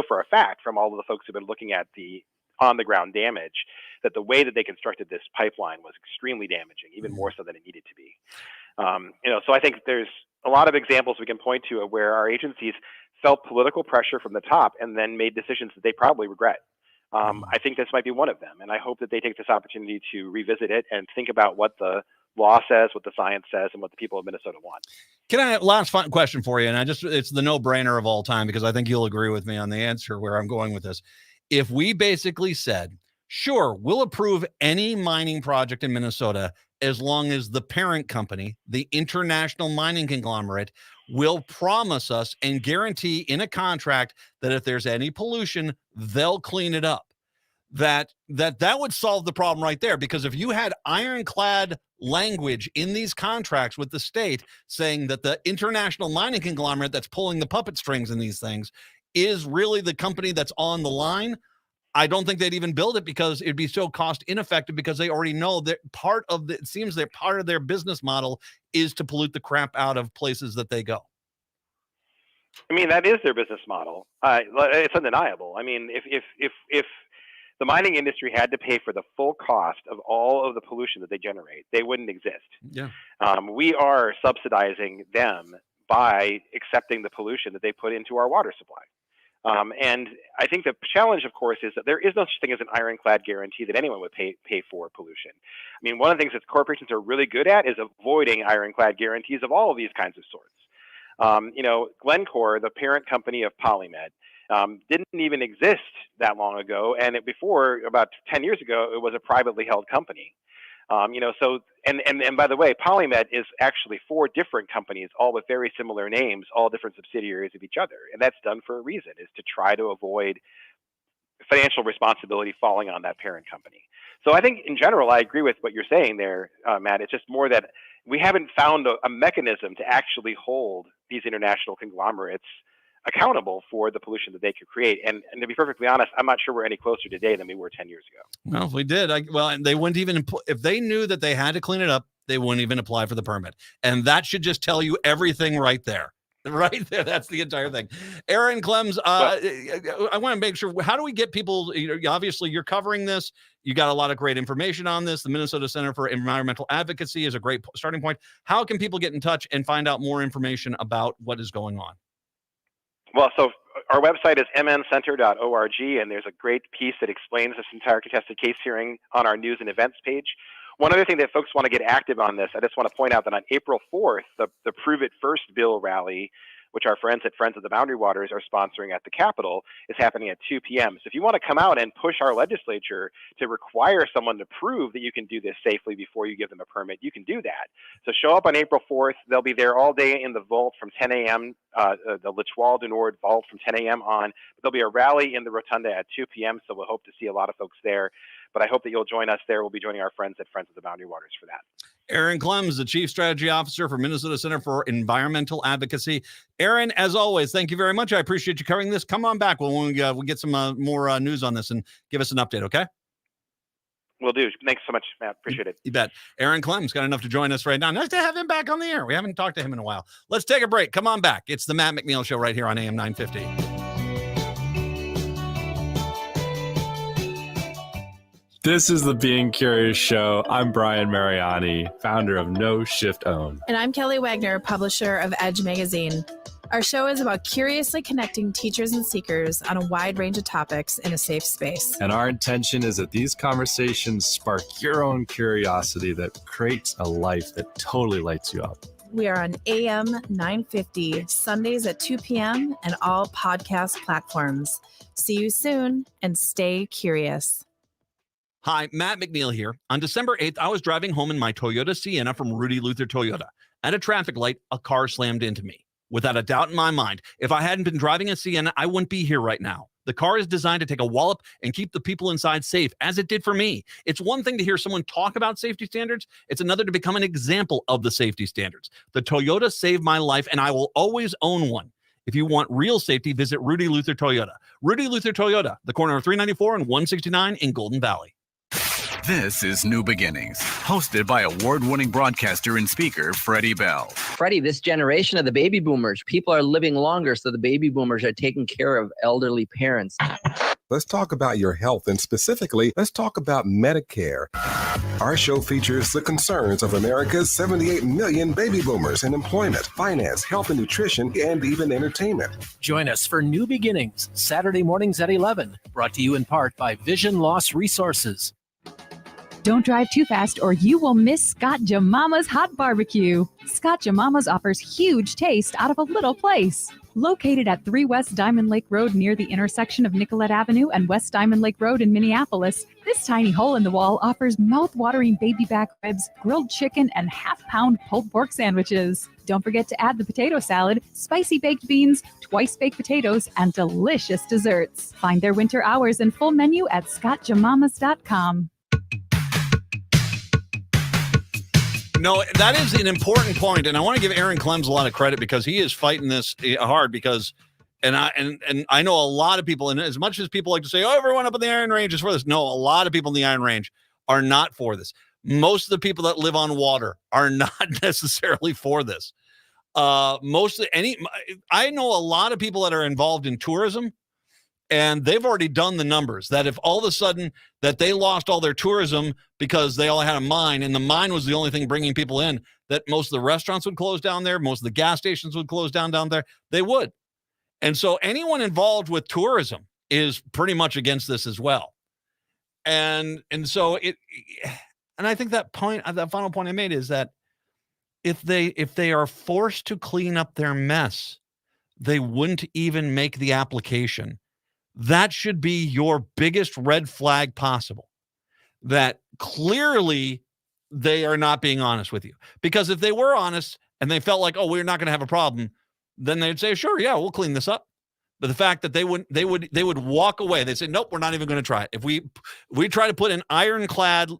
for a fact from all of the folks who've been looking at the on-the-ground damage, that the way that they constructed this pipeline was extremely damaging, even more so than it needed to be. So I think there's a lot of examples we can point to of where our agencies felt political pressure from the top and then made decisions that they probably regret. I think this might be one of them, and I hope that they take this opportunity to revisit it and think about what the law says, what the science says, and what the people of Minnesota want. Can I last fun question for you? And it's the no-brainer of all time, because I think you'll agree with me on the answer where I'm going with this. If we basically said, sure, we'll approve any mining project in Minnesota as long as the parent company, the international mining conglomerate, will promise us and guarantee in a contract that if there's any pollution, they'll clean it up. That would solve the problem right there. Because if you had ironclad language in these contracts with the state saying that the international mining conglomerate that's pulling the puppet strings in these things is really the company that's on the line, I don't think they'd even build it, because it'd be so cost ineffective, because they already know that it seems that part of their business model is to pollute the crap out of places that they go. I mean, that is their business model. It's undeniable. I mean, if the mining industry had to pay for the full cost of all of the pollution that they generate, they wouldn't exist. Yeah. We are subsidizing them by accepting the pollution that they put into our water supply. And I think the challenge, of course, is that there is no such thing as an ironclad guarantee that anyone would pay for pollution. I mean, one of the things that corporations are really good at is avoiding ironclad guarantees of all of these kinds of sorts. Glencore, the parent company of Polymed, didn't even exist that long ago, and before about 10 years ago, it was a privately held company. And by the way, Polymed is actually 4 different companies, all with very similar names, all different subsidiaries of each other, and that's done for a reason, is to try to avoid financial responsibility falling on that parent company. So I think in general, I agree with what you're saying there, Matt. It's just more that we haven't found a mechanism to actually hold these international conglomerates accountable for the pollution that they could create. And to be perfectly honest, I'm not sure we're any closer today than we were 10 years ago. Well, if we did, and they wouldn't even, if they knew that they had to clean it up, they wouldn't even apply for the permit. And that should just tell you everything right there. Right there. That's the entire thing. Aaron Clems, I want to make sure, how do we get people, obviously you're covering this. You got a lot of great information on this. The Minnesota Center for Environmental Advocacy is a great starting point. How can people get in touch and find out more information about what is going on? Well, so our website is mncenter.org, and there's a great piece that explains this entire contested case hearing on our news and events page. One other thing that folks want to get active on this, I just want to point out that on April 4th, the Prove It First bill rally, which our friends at Friends of the Boundary Waters are sponsoring at the Capitol, is happening at 2 p.m. So if you want to come out and push our legislature to require someone to prove that you can do this safely before you give them a permit, you can do that. So show up on April 4th. They'll be there all day in the vault from 10 a.m., the L'Etoile du Nord vault from 10 a.m. on. There'll be a rally in the Rotunda at 2 p.m., so we'll hope to see a lot of folks there. But I hope that you'll join us there. We'll be joining our friends at Friends of the Boundary Waters for that. Aaron Clems, the Chief Strategy Officer for Minnesota Center for Environmental Advocacy. Aaron, as always, thank you very much. I appreciate you covering this. Come on back when we get some more news on this and give us an update, okay? Will do. Thanks so much, Matt. Appreciate it. You bet. Aaron Clems got enough to join us right now. Nice to have him back on the air. We haven't talked to him in a while. Let's take a break. Come on back. It's the Matt McNeil Show right here on AM 950. This is the Being Curious Show. I'm Brian Mariani, founder of No Shift Own. And I'm Kelly Wagner, publisher of Edge Magazine. Our show is about curiously connecting teachers and seekers on a wide range of topics in a safe space. And our intention is that these conversations spark your own curiosity that creates a life that totally lights you up. We are on AM 950, Sundays at 2 p.m. and all podcast platforms. See you soon and stay curious. Hi, Matt McNeil here. On December 8th, I was driving home in my Toyota Sienna from Rudy Luther Toyota. At a traffic light, a car slammed into me. Without a doubt in my mind, if I hadn't been driving a Sienna, I wouldn't be here right now. The car is designed to take a wallop and keep the people inside safe, as it did for me. It's one thing to hear someone talk about safety standards. It's another to become an example of the safety standards. The Toyota saved my life, and I will always own one. If you want real safety, visit Rudy Luther Toyota. Rudy Luther Toyota, the corner of 394 and 169 in Golden Valley. This is New Beginnings, hosted by award-winning broadcaster and speaker Freddie Bell. Freddie, this generation of the baby boomers, people are living longer, so the baby boomers are taking care of elderly parents. Let's talk about your health, and specifically, let's talk about Medicare. Our show features the concerns of America's 78 million baby boomers in employment, finance, health and nutrition, and even entertainment. Join us for New Beginnings, Saturday mornings at 11, brought to you in part by Vision Loss Resources. Don't drive too fast or you will miss Scott Jamama's Hot Barbecue. Scott Jamama's offers huge taste out of a little place. Located at 3 West Diamond Lake Road near the intersection of Nicollet Avenue and West Diamond Lake Road in Minneapolis, this tiny hole in the wall offers mouth-watering baby back ribs, grilled chicken, and half-pound pulled pork sandwiches. Don't forget to add the potato salad, spicy baked beans, twice-baked potatoes, and delicious desserts. Find their winter hours and full menu at scottjamamas.com. No, that is an important point, and I want to give Aaron Clems a lot of credit because he is fighting this hard. Because, and I know a lot of people, and as much as people like to say, "Oh, everyone up in the Iron Range is for this," no, a lot of people in the Iron Range are not for this. Most of the people that live on water are not necessarily for this. I know a lot of people that are involved in tourism, and they've already done the numbers that if all of a sudden that they lost all their tourism because they all had a mine and the mine was the only thing bringing people in, that most of the restaurants would close down there, most of the gas stations would close down there. They would. And so anyone involved with tourism is pretty much against this as well. And so I think that final point I made is that if they are forced to clean up their mess, they wouldn't even make the application. That should be your biggest red flag possible, that clearly they are not being honest with you. Because if they were honest and they felt like, oh, we're not going to have a problem, then they'd say, sure, yeah, we'll clean this up. But the fact that they would walk away, they say, nope, we're not even going to try it. If we try to put an ironclad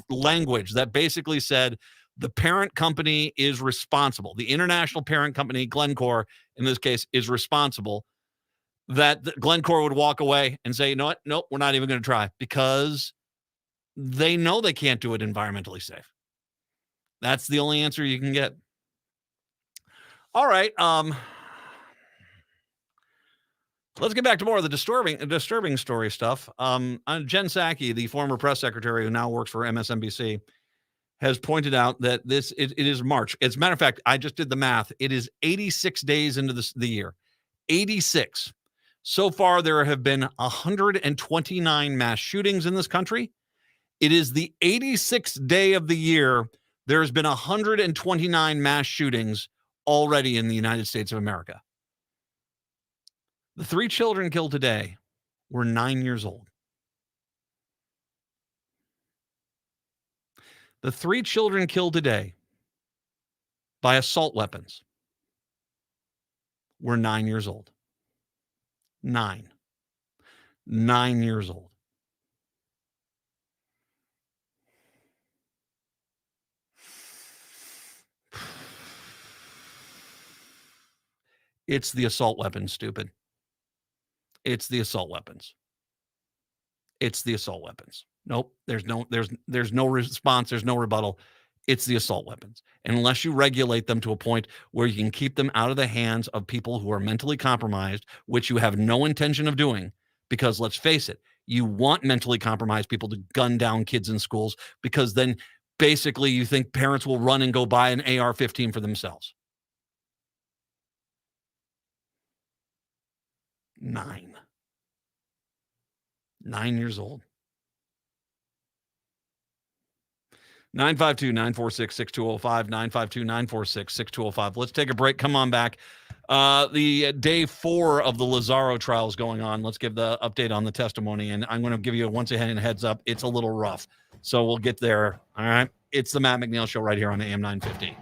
language that basically said the parent company is responsible, the international parent company, Glencore, in this case, is responsible, that Glencore would walk away and say, you know what? Nope, we're not even going to try, because they know they can't do it environmentally safe. That's the only answer you can get. All right. Let's get back to more of the disturbing story stuff. Jen Psaki, the former press secretary who now works for MSNBC, has pointed out that it is March. As a matter of fact, I just did the math. It is 86 days into the year. 86. So far, there have been 129 mass shootings in this country. It is the 86th day of the year. There's been 129 mass shootings already in the United States of America. The 3 children killed today were 9 years old. The 3 children killed today by assault weapons were 9 years old. 9 years old. It's the assault weapons, stupid. It's the assault weapons. It's the assault weapons. Nope. There's no response. There's no rebuttal. It's the assault weapons. And unless you regulate them to a point where you can keep them out of the hands of people who are mentally compromised, which you have no intention of doing, because let's face it, you want mentally compromised people to gun down kids in schools, because then basically you think parents will run and go buy an AR-15 for themselves. 9 years old. 952-946-6205, 952-946-6205. Let's take a break. Come on back. The day 4 of the Lazaro trial is going on. Let's give the update on the testimony, and I'm going to give you once again a heads up. It's a little rough, so we'll get there. All right. It's the Matt McNeil Show right here on AM 950.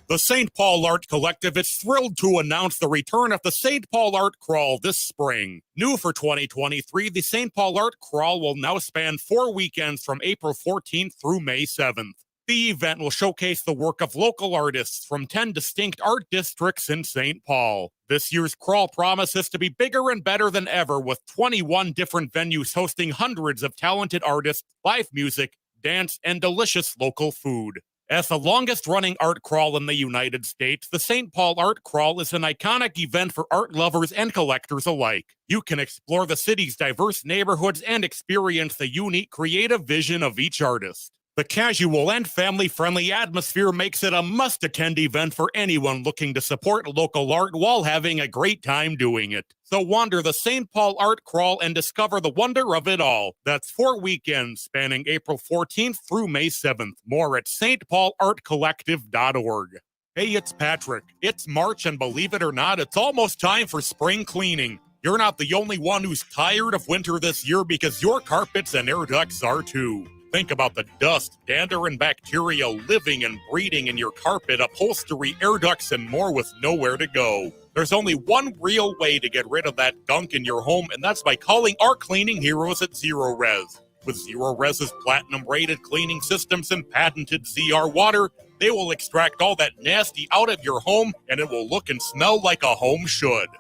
The St. Paul Art Collective is thrilled to announce the return of the St. Paul Art Crawl this spring. New for 2023, the St. Paul Art Crawl will now span 4 weekends from April 14th through May 7th. The event will showcase the work of local artists from 10 distinct art districts in St. Paul. This year's crawl promises to be bigger and better than ever, with 21 different venues hosting hundreds of talented artists, live music, dance, and delicious local food. As the longest-running art crawl in the United States, the St. Paul Art Crawl is an iconic event for art lovers and collectors alike. You can explore the city's diverse neighborhoods and experience the unique creative vision of each artist. The casual and family-friendly atmosphere makes it a must-attend event for anyone looking to support local art while having a great time doing it. So wander the St. Paul Art Crawl and discover the wonder of it all. That's 4 weekends spanning April 14th through May 7th. More at stpaulartcollective.org. Hey, it's Patrick. It's March, and believe it or not, it's almost time for spring cleaning. You're not the only one who's tired of winter this year, because your carpets and air ducts are too. Think about the dust, dander, and bacteria living and breeding in your carpet, upholstery, air ducts, and more with nowhere to go. There's only one real way to get rid of that gunk in your home, and that's by calling our cleaning heroes at Zero Res. With Zero Res's platinum-rated cleaning systems and patented ZR water, they will extract all that nasty out of your home, and it will look and smell like a home should.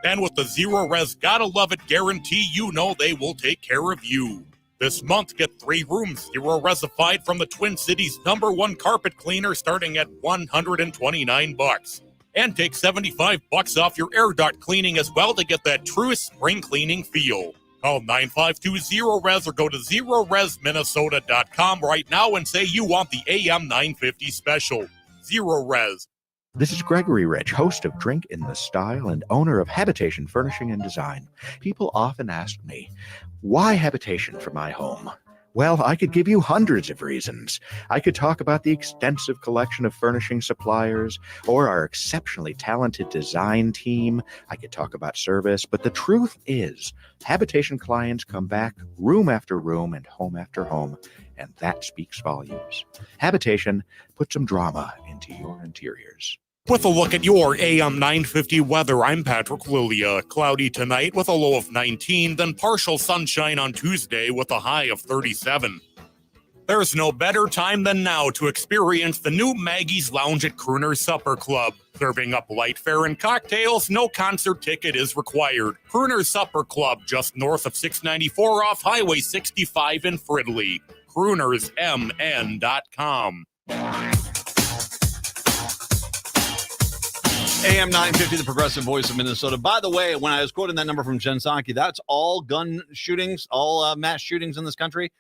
And with the Zero Res Gotta Love It guarantee, you know they will take care of you. This month, get 3 rooms, 0 resified from the Twin Cities' #1 carpet cleaner starting at $129. And take $75 off your air duct cleaning as well to get that true spring cleaning feel. Call 9520-RES or go to ZeroResMinnesota.com right now and say you want the AM 950 special. Zero Res. This is Gregory Rich, host of Drink in the Style and owner of Habitation Furnishing and Design. People often ask me, why habitation for my home? Well, I could give you hundreds of reasons. I could talk about the extensive collection of furnishing suppliers or our exceptionally talented design team. I could talk about service, but the truth is, habitation clients come back room after room and home after home, and that speaks volumes. Habitation puts some drama into your interiors. With a look at your AM 950 weather, I'm Patrick Lilia. Cloudy tonight with a low of 19, then partial sunshine on Tuesday with a high of 37. There's no better time than now to experience the new Maggie's Lounge at Crooner's Supper Club. Serving up light fare and cocktails, no concert ticket is required. Crooner's Supper Club, just north of 694 off Highway 65 in Fridley. CroonersMN.com. AM 950, the progressive voice of Minnesota. By the way, when I was quoting that number from Jen Psaki, that's all gun shootings, all mass shootings in this country.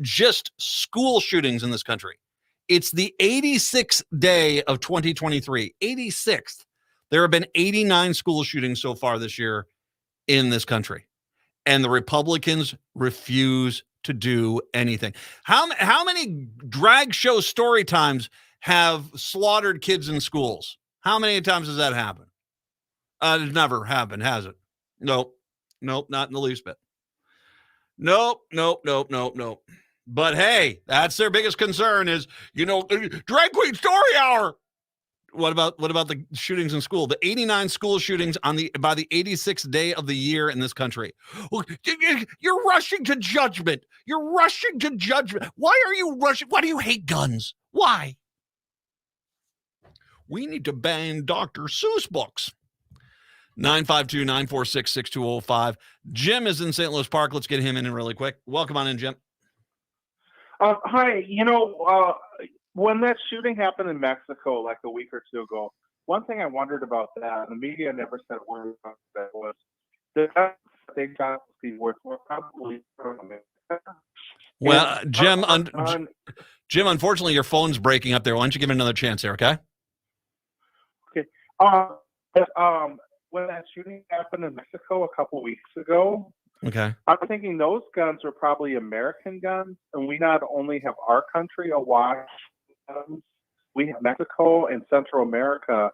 Just school shootings in this country. It's the 86th day of 2023. 86th. There have been 89 school shootings so far this year in this country. And the Republicans refuse to do anything. How many drag show story times have slaughtered kids in schools? How many times has that happened? It's never happened, has it? Nope, not in the least bit. Nope. But hey, that's their biggest concern is, drag queen story hour. What about the shootings in school? The 89 school shootings by the 86th day of the year in this country. You're rushing to judgment. Why are you rushing? Why do you hate guns? Why? We need to ban Dr. Seuss books. 952-946-6205. Jim is in St. Louis Park. Let's get him in really quick. Welcome on in, Jim. Hi. When that shooting happened in Mexico like a week or two ago, one thing I wondered about that, and the media never said a word about that, was the guns they got were probably from America. Well, Jim, unfortunately, your phone's breaking up there. Why don't you give it another chance there, okay? When that shooting happened in Mexico a couple weeks ago, okay, I'm thinking those guns are probably American guns, and we not only have our country awash guns, we have Mexico and Central America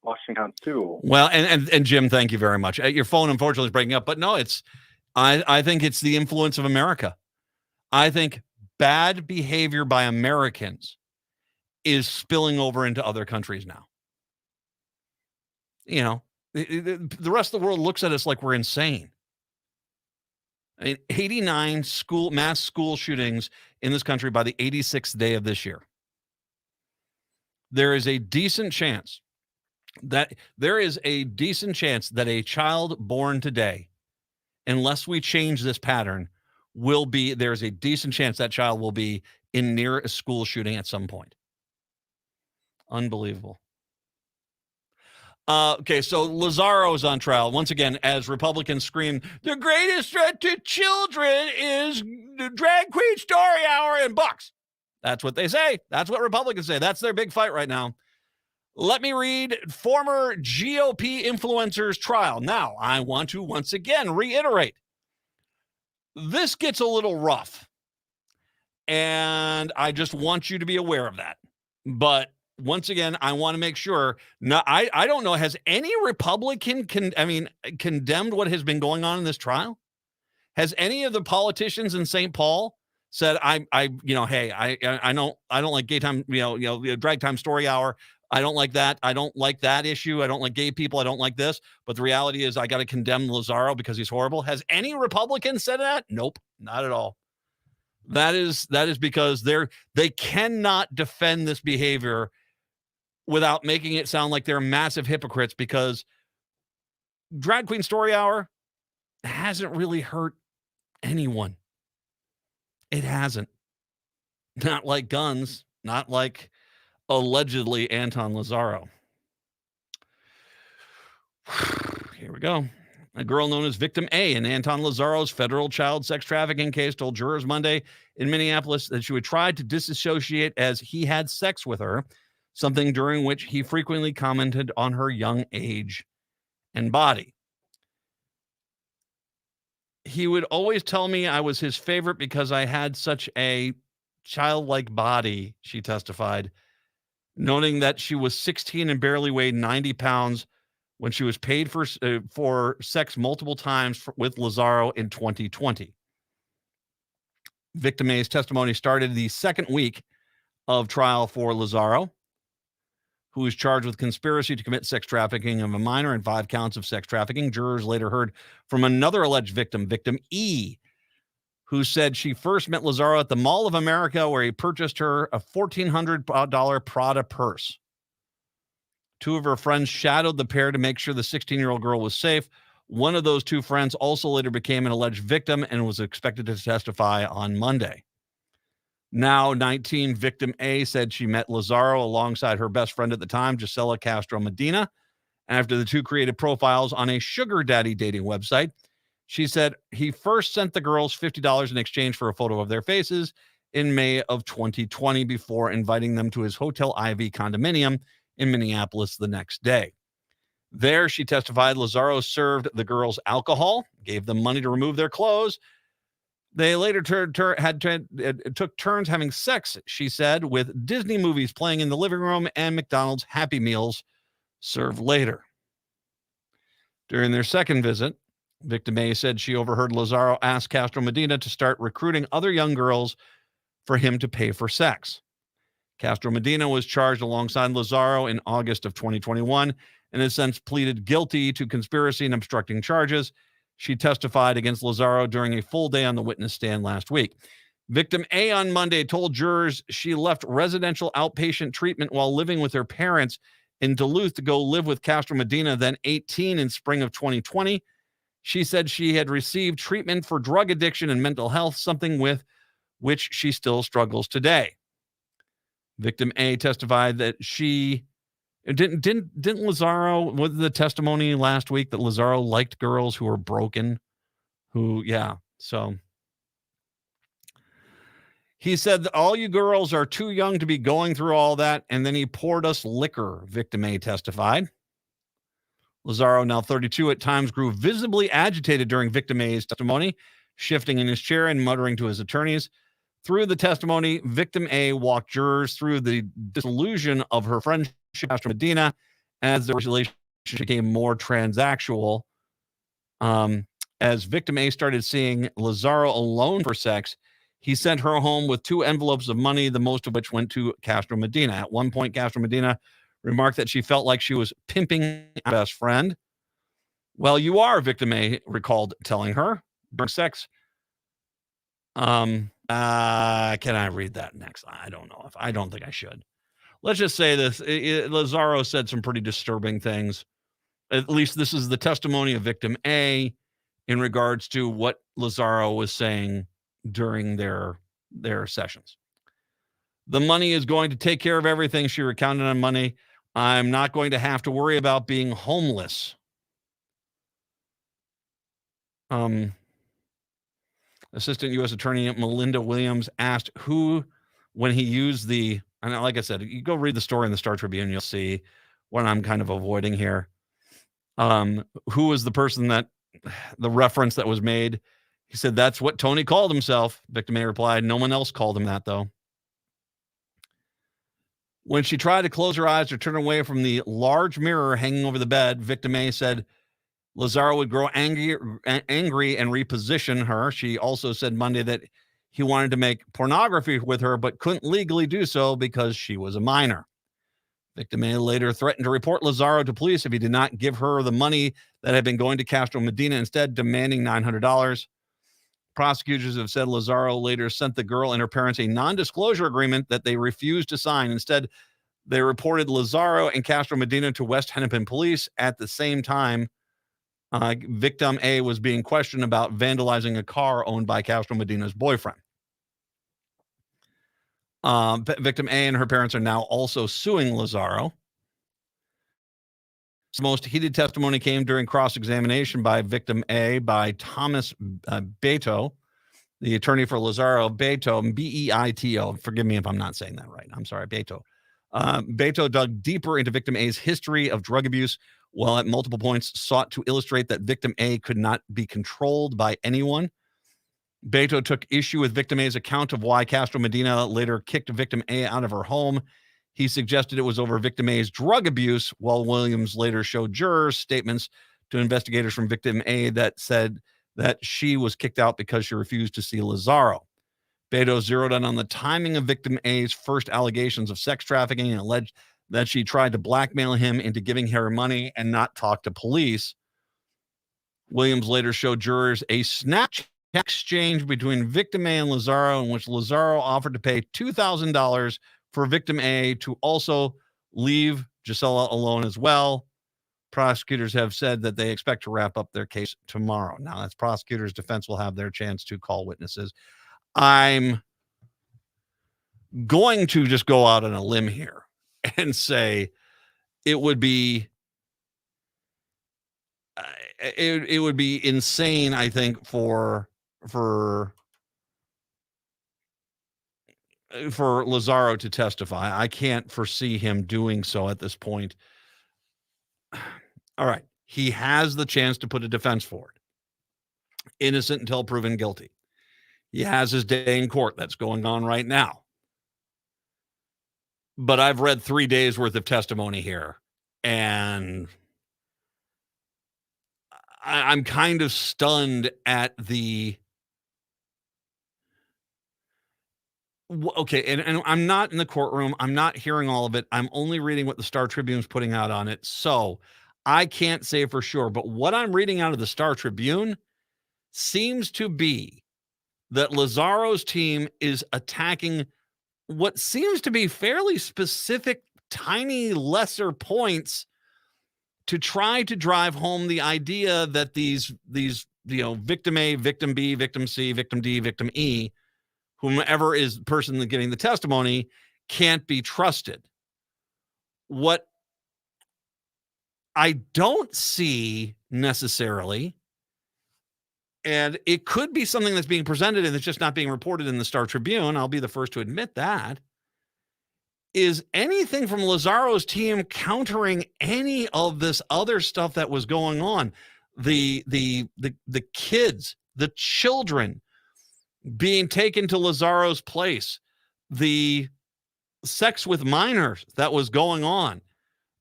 washing guns too. Well, and Jim, thank you very much. Your phone, unfortunately, is breaking up, but no, I think it's the influence of America. I think bad behavior by Americans is spilling over into other countries now. The rest of the world looks at us like we're insane. I mean, 89 mass school shootings in this country by the 86th day of this year. There is a decent chance that a child born today, unless we change this pattern, there's a decent chance that child will be near a school shooting at some point. Unbelievable. Okay, so Lazaro is on trial once again as Republicans scream, the greatest threat to children is the drag queen story hour and bucks. That's what they say. That's what Republicans say. That's their big fight right now. Let me read former GOP influencer's trial. Now, I want to once again reiterate, this gets a little rough, and I just want you to be aware of that. But once again, I want to make sure. Now, I don't know. Has any Republican condemned what has been going on in this trial? Has any of the politicians in St. Paul said, hey, I don't like gay time, drag time story hour. I don't like that. I don't like that issue. I don't like gay people. I don't like this. But the reality is I got to condemn Lazaro because he's horrible. Has any Republican said that? Nope, not at all. That is because they cannot defend this behavior without making it sound like they're massive hypocrites, because drag queen story hour hasn't really hurt anyone. It hasn't. Not like guns, not like allegedly Anton Lazaro. Here we go. A girl known as Victim A in Anton Lazaro's federal child sex trafficking case told jurors Monday in Minneapolis that she would try to disassociate as he had sex with her, something during which he frequently commented on her young age and body. He would always tell me I was his favorite because I had such a childlike body, she testified, noting that she was 16 and barely weighed 90 pounds when she was paid for sex multiple times with Lazaro in 2020. Victim A's testimony started the second week of trial for Lazaro, who is charged with conspiracy to commit sex trafficking of a minor and 5 counts of sex trafficking. Jurors later heard from another alleged victim, Victim E, who said she first met Lazaro at the Mall of America, where he purchased her a $1,400 Prada purse. 2 of her friends shadowed the pair to make sure the 16-year-old girl was safe. One of those 2 friends also later became an alleged victim and was expected to testify on Monday. Now 19, Victim A said she met Lazaro alongside her best friend at the time, Gisela Castro Medina, after the 2 created profiles on a sugar daddy dating website. She said he first sent the girls $50 in exchange for a photo of their faces in May of 2020 before inviting them to his Hotel Ivy condominium in Minneapolis the next day. There, she testified, Lazaro served the girls alcohol, gave them money to remove their clothes. They later took turns having sex, she said, with Disney movies playing in the living room and McDonald's Happy Meals served later. During their second visit, Victim A said she overheard Lazaro ask Castro Medina to start recruiting other young girls for him to pay for sex. Castro Medina was charged alongside Lazaro in August of 2021 and has since pleaded guilty to conspiracy and obstructing charges. She testified against Lazaro during a full day on the witness stand last week. Victim A on Monday told jurors she left residential outpatient treatment while living with her parents in Duluth to go live with Castro Medina, then 18, in spring of 2020. She said she had received treatment for drug addiction and mental health, something with which she still struggles today. Victim A testified that she didn't Lazaro, was the testimony last week that Lazaro liked girls who were broken, so he said that all you girls are too young to be going through all that, and then he poured us liquor, Victim A testified. Lazaro, now 32, at times grew visibly agitated during Victim A's testimony, shifting in his chair and muttering to his attorneys. Through the testimony, Victim A walked jurors through the disillusion of her friendship with Castro Medina as the relationship became more transactional. As Victim A started seeing Lazaro alone for sex, he sent her home with 2 envelopes of money, the most of which went to Castro Medina. At one point, Castro Medina remarked that she felt like she was pimping her best friend. Well, you are, Victim A recalled telling her during sex. Can I read that next? I don't know. I don't think I should. Let's just say this. Lazaro said some pretty disturbing things. At least this is the testimony of Victim A in regards to what Lazaro was saying during their sessions. The money is going to take care of everything. She recounted on Monday. I'm not going to have to worry about being homeless. Assistant U.S. Attorney Melinda Williams asked who, when he used the, and like I said, you go read the story in the Star Tribune, you'll see what I'm kind of avoiding here. Who was the person that, the reference that was made? He said, that's what Tony called himself. Victim A replied, no one else called him that, though. When she tried to close her eyes or turn away from the large mirror hanging over the bed, Victim A said Lazaro would grow angry and reposition her. She also said Monday that he wanted to make pornography with her, but couldn't legally do so because she was a minor. Victim A later threatened to report Lazaro to police if he did not give her the money that had been going to Castro Medina, instead demanding $900. Prosecutors have said Lazaro later sent the girl and her parents a non-disclosure agreement that they refused to sign. Instead, they reported Lazaro and Castro Medina to West Hennepin police. At the same time, Victim A was being questioned about vandalizing a car owned by Castro Medina's boyfriend. Victim A and her parents are now also suing Lazaro. The most heated testimony came during cross-examination by Victim A by Thomas Beito, the attorney for Lazaro. Beito, B-E-I-T-O. Forgive me if I'm not saying that right. I'm sorry, Beito. Beito dug deeper into Victim A's history of drug abuse, while at multiple points sought to illustrate that Victim A could not be controlled by anyone. Beito took issue with Victim A's account of why Castro Medina later kicked Victim A out of her home. He suggested it was over Victim A's drug abuse, while Williams later showed jurors statements to investigators from Victim A that said that she was kicked out because she refused to see Lazaro. Beito zeroed in on the timing of Victim A's first allegations of sex trafficking and alleged that she tried to blackmail him into giving her money and not talk to police. Williams later showed jurors a Snapchat exchange between Victim A and Lazaro, in which Lazaro offered to pay $2,000 for Victim A to also leave Gisela alone as well. Prosecutors have said that they expect to wrap up their case tomorrow. Now, that's prosecutors' defense will have their chance to call witnesses. I'm going to just go out on a limb here and say it would be it would be insane, I think, for Lazaro to testify. I can't foresee him doing so at this point. All right. He has the chance to put a defense forward. Innocent until proven guilty. He has his day in court. That's going on right now. But I've read 3 days worth of testimony here, and I'm kind of stunned at the... Okay, and I'm not in the courtroom. I'm not hearing all of it. I'm only reading what the Star Tribune's putting out on it. So I can't say for sure. But what I'm reading out of the Star Tribune seems to be that Lazaro's team is attacking what seems to be fairly specific, tiny, lesser points to try to drive home the idea that these Victim A, Victim B, Victim C, Victim D, Victim E, whomever is the person giving the testimony, can't be trusted. What I don't see necessarily, and it could be something that's being presented and it's just not being reported in the Star Tribune, I'll be the first to admit that, is anything from Lazaro's team countering any of this other stuff that was going on. The kids, the children being taken to Lazaro's place, the sex with minors that was going on,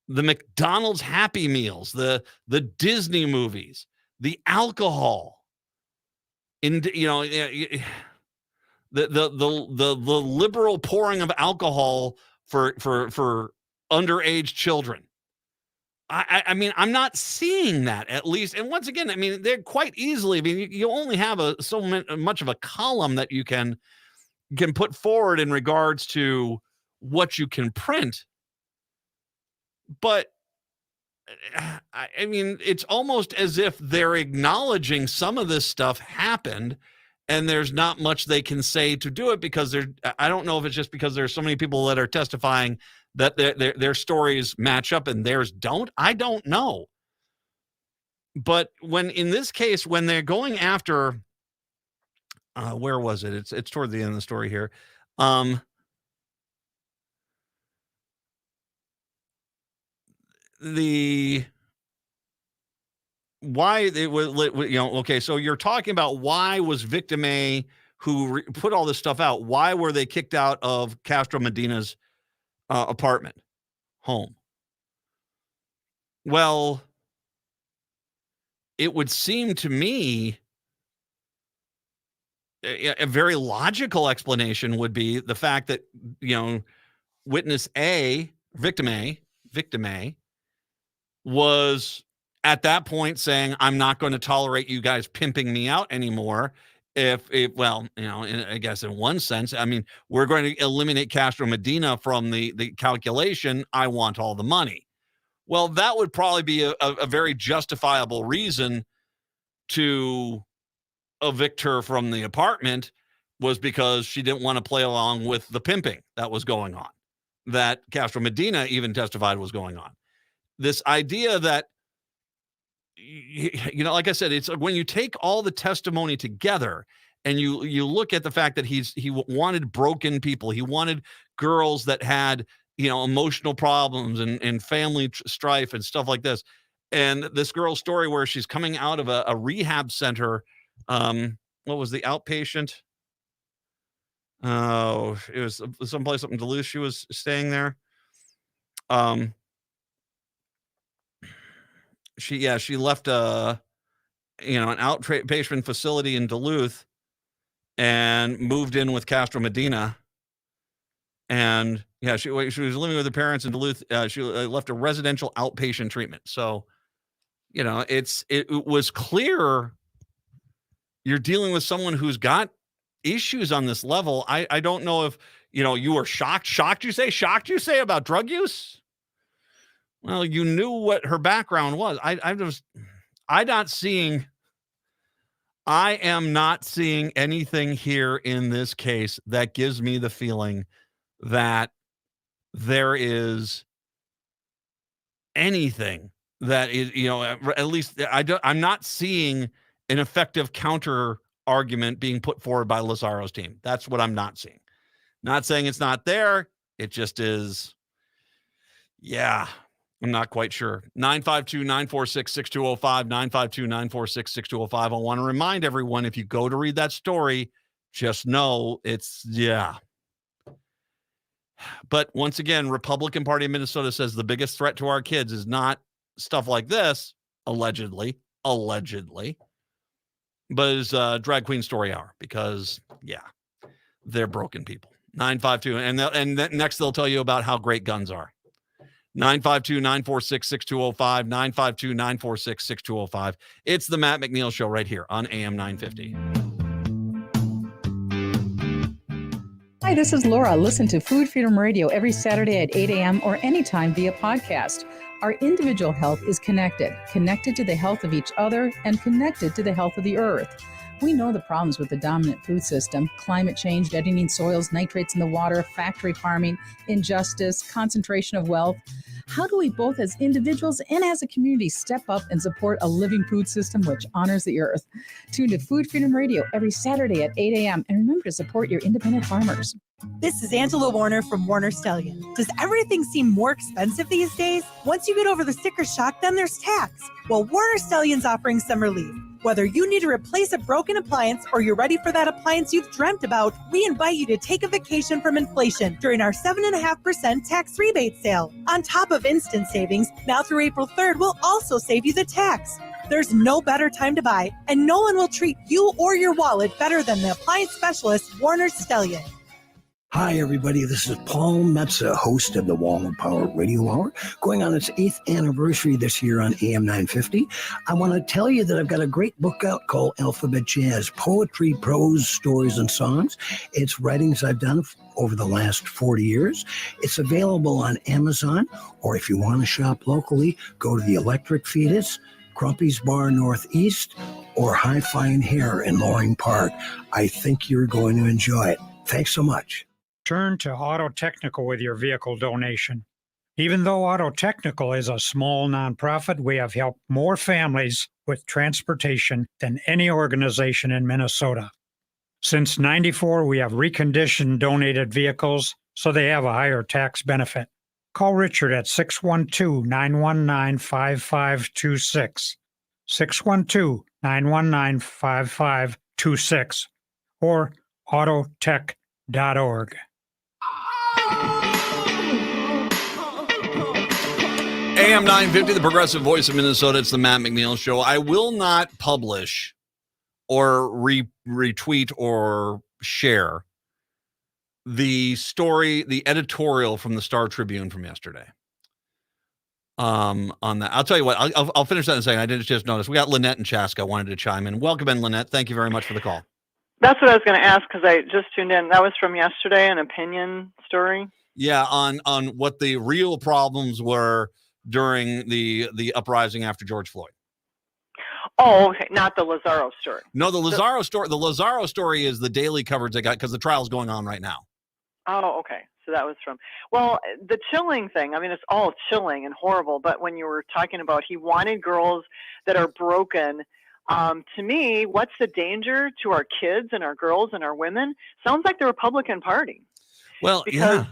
the McDonald's Happy Meals, the Disney movies, the alcohol, the liberal pouring of alcohol for underage children. I mean, I'm not seeing that, at least. And once again, I mean, they're quite easily, I mean, you only have so much of a column that you can put forward in regards to what you can print. But I mean, it's almost as if they're acknowledging some of this stuff happened and there's not much they can say to do it, because I don't know if it's just because there's so many people that are testifying that their stories match up and theirs don't. I don't know. But in this case, when they're going after, where was it? It's toward the end of the story here. Why it was, okay, so you're talking about why was Victim A, who put all this stuff out, why were they kicked out of Castro Medina's apartment home? Well, it would seem to me a very logical explanation would be the fact that, witness A, Victim A, was at that point saying, I'm not going to tolerate you guys pimping me out anymore. I guess in one sense, I mean, we're going to eliminate Castro Medina from the calculation. I want all the money. Well, that would probably be a very justifiable reason to evict her from the apartment. was because she didn't want to play along with the pimping that was going on, that Castro Medina even testified was going on. This idea that, you know, like I said, it's when you take all the testimony together and you look at the fact that he wanted broken people, he wanted girls that had, you know, emotional problems and family strife and stuff like this. And this girl's story where she's coming out of a rehab center. What was the outpatient? Oh, it was someplace up in Duluth. She was staying there. She left an outpatient facility in Duluth and moved in with Castro Medina. And yeah, she was living with her parents in Duluth. She left a residential outpatient treatment. So, you know, it was clear you're dealing with someone who's got issues on this level. I don't know if, you know, you were shocked you say about drug use. Well, you knew what her background was. I am not seeing anything here in this case that gives me the feeling that there is anything that is, you know, at least I'm not seeing an effective counter argument being put forward by Lazaro's team. That's what I'm not seeing. Not saying it's not there. It just is. Yeah, I'm not quite sure. 952-946-6205, 952-946-6205. I want to remind everyone, if you go to read that story, just know yeah. But once again, Republican Party of Minnesota says the biggest threat to our kids is not stuff like this, allegedly, but is Drag Queen Story Hour, because, yeah, they're broken people. 952, and next they'll tell you about how great guns are. 952-946-6205, 952-946-6205. It's the Matt McNeil Show right here on AM 950. Hi, this is Laura. Listen to Food Freedom Radio every Saturday at 8 a.m. or anytime via podcast. Our individual health is connected to the health of each other and connected to the health of the earth. We know the problems with the dominant food system: climate change, deadening soils, nitrates in the water, factory farming, injustice, concentration of wealth. How do we both as individuals and as a community step up and support a living food system which honors the earth? Tune to Food Freedom Radio every Saturday at 8 a.m. and remember to support your independent farmers. This is Angela Warner from Warner Stallion. Does everything seem more expensive these days? Once you get over the sticker shock, then there's tax. Well, Warner Stallion's offering some relief. Whether you need to replace a broken appliance or you're ready for that appliance you've dreamt about, we invite you to take a vacation from inflation during our 7.5% tax rebate sale. On top of instant savings, now through April 3rd, we'll also save you the tax. There's no better time to buy, and no one will treat you or your wallet better than the appliance specialist, Warner Stallion. Hi, everybody. This is Paul Metza, host of the Walnut Power Radio Hour, going on its 8th anniversary this year on AM 950. I want to tell you that I've got a great book out called Alphabet Jazz: Poetry, Prose, Stories, and Songs. It's writings I've done over the last 40 years. It's available on Amazon, or if you want to shop locally, go to the Electric Fetus, Crumpy's Bar Northeast, or Hi-Fi and Hair in Loring Park. I think you're going to enjoy it. Thanks so much. Turn to Auto Technical with your vehicle donation. Even though Auto Technical is a small nonprofit, we have helped more families with transportation than any organization in Minnesota. Since '94, we have reconditioned donated vehicles so they have a higher tax benefit. Call Richard at 612-919-5526, 612-919-5526, or autotech.org. AM 950, the progressive voice of Minnesota. It's the Matt McNeil Show. I will not publish or retweet or share the story, the editorial from the Star Tribune from yesterday. On that, I'll tell you what. I'll finish that in a second. I didn't just notice we got Lynette and Chaska wanted to chime in. Welcome in, Lynette. Thank you very much for the call. That's what I was going to ask, because I just tuned in. That was from yesterday, an opinion story. Yeah, on what the real problems were during the uprising after George Floyd. Oh, okay, not the Lazaro story. No, the Lazaro story is the daily coverage they got because the trial's going on right now. Oh, okay. So that was from, well, the chilling thing, I mean, it's all chilling and horrible, but when you were talking about he wanted girls that are broken, to me, what's the danger to our kids and our girls and our women? Sounds like the Republican Party. Well, because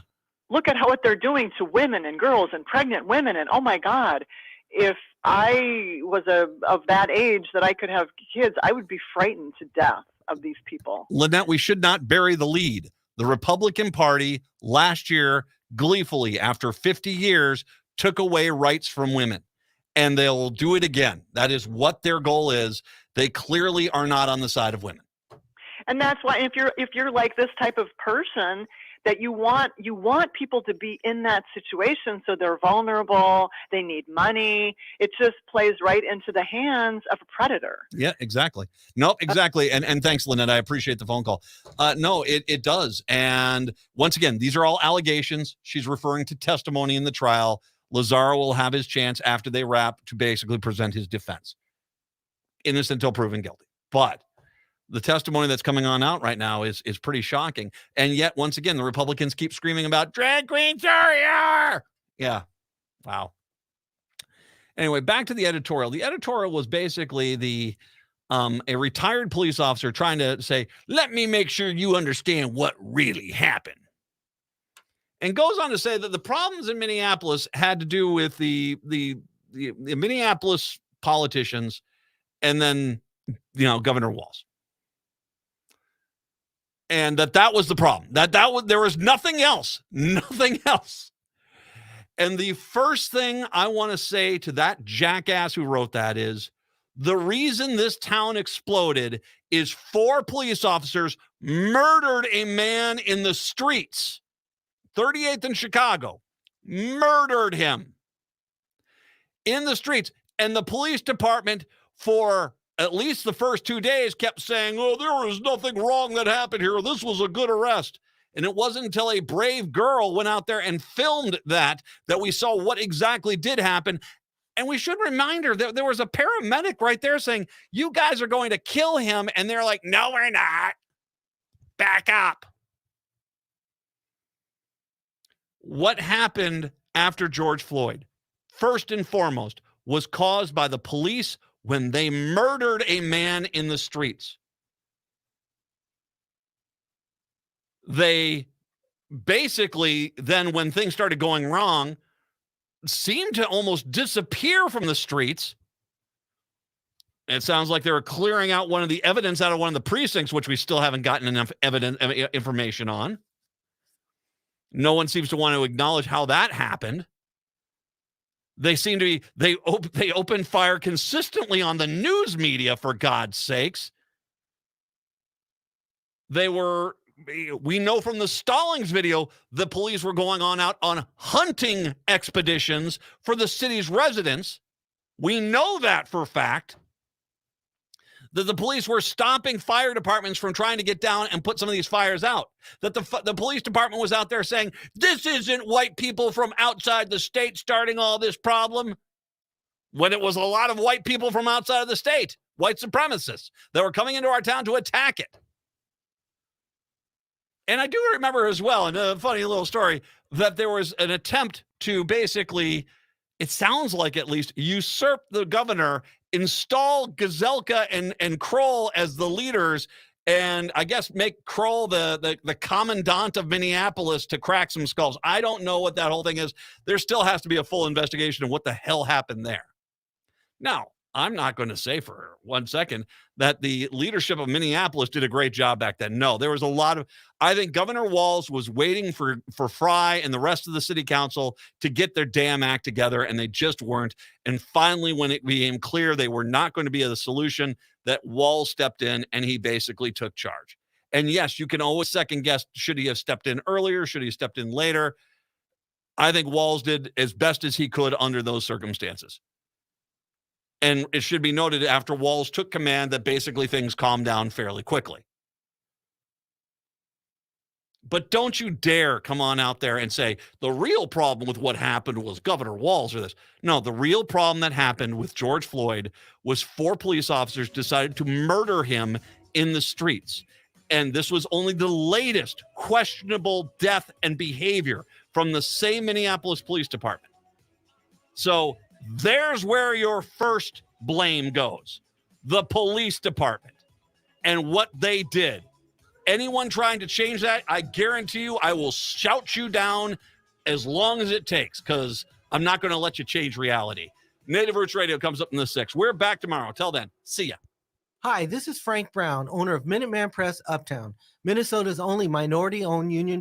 look at what they're doing to women and girls and pregnant women. And oh my God, if I was of that age that I could have kids, I would be frightened to death of these people. Lynette, we should not bury the lead. The Republican Party last year, gleefully, after 50 years, took away rights from women. And they'll do it again. That is what their goal is. They clearly are not on the side of women. And that's why if you're like this type of person, that you want people to be in that situation, so they're vulnerable, they need money. It just plays right into the hands of a predator. Yeah, exactly. Nope, exactly. And thanks, Lynette. I appreciate the phone call. No, it does. And once again, these are all allegations. She's referring to testimony in the trial. Lazaro will have his chance after they wrap to basically present his defense. Innocent until proven guilty. But the testimony that's coming on out right now is pretty shocking. And yet, once again, the Republicans keep screaming about drag queens are here. Yeah. Wow. Anyway, back to the editorial. The editorial was basically a retired police officer trying to say, let me make sure you understand what really happened. And goes on to say that the problems in Minneapolis had to do with the Minneapolis politicians and then, Governor Walz. And that was the problem. There was nothing else. Nothing else. And the first thing I want to say to that jackass who wrote that is the reason this town exploded is 4 police officers murdered a man in the streets. 38th in Chicago. Murdered him in the streets. And the police department for at least the first 2 days kept saying, oh, there was nothing wrong that happened here. This was a good arrest. And it wasn't until a brave girl went out there and filmed that we saw what exactly did happen. And we should remind her that there was a paramedic right there saying, you guys are going to kill him. And they're like, no, we're not. Back up. What happened after George Floyd, first and foremost, was caused by the police when they murdered a man in the streets. They basically then, when things started going wrong, seemed to almost disappear from the streets. It sounds like they were clearing out one of the evidence out of one of the precincts, which we still haven't gotten enough information on. No one seems to want to acknowledge how that happened. They seem to be, they open fire consistently on the news media, for God's sakes. We know from the Stallings video, the police were going out on hunting expeditions for the city's residents. We know that for a fact. That the police were stopping fire departments from trying to get down and put some of these fires out. That the police department was out there saying, this isn't white people from outside the state starting all this problem. When it was a lot of white people from outside of the state, white supremacists, that were coming into our town to attack it. And I do remember as well, in a funny little story, that there was an attempt to basically, it sounds like at least, usurp the governor, install Gazelka and Kroll as the leaders, and I guess make Kroll the commandant of Minneapolis to crack some skulls. I don't know what that whole thing is. There still has to be a full investigation of what the hell happened there. Now, I'm not going to say for 1 second that the leadership of Minneapolis did a great job back then. No, there was a lot of, I think Governor Walz was waiting for Fry and the rest of the city council to get their damn act together, and they just weren't. And finally, when it became clear they were not going to be the solution, that Walz stepped in and he basically took charge. And yes, you can always second guess, should he have stepped in earlier? Should he have stepped in later? I think Walz did as best as he could under those circumstances. And it should be noted, after Walz took command, that basically things calmed down fairly quickly. But don't you dare come on out there and say the real problem with what happened was Governor Walz or this. No, the real problem that happened with George Floyd was 4 police officers decided to murder him in the streets. And this was only the latest questionable death and behavior from the same Minneapolis Police Department. So there's where your first blame goes. The police department and what they did. Anyone trying to change that, I guarantee you I will shout you down as long as it takes, because I'm not going to let you change reality. Native Roots Radio comes up in the 6. We're back tomorrow. Till then, see ya. Hi, this is Frank Brown, owner of Minuteman Press Uptown, Minnesota's only minority-owned union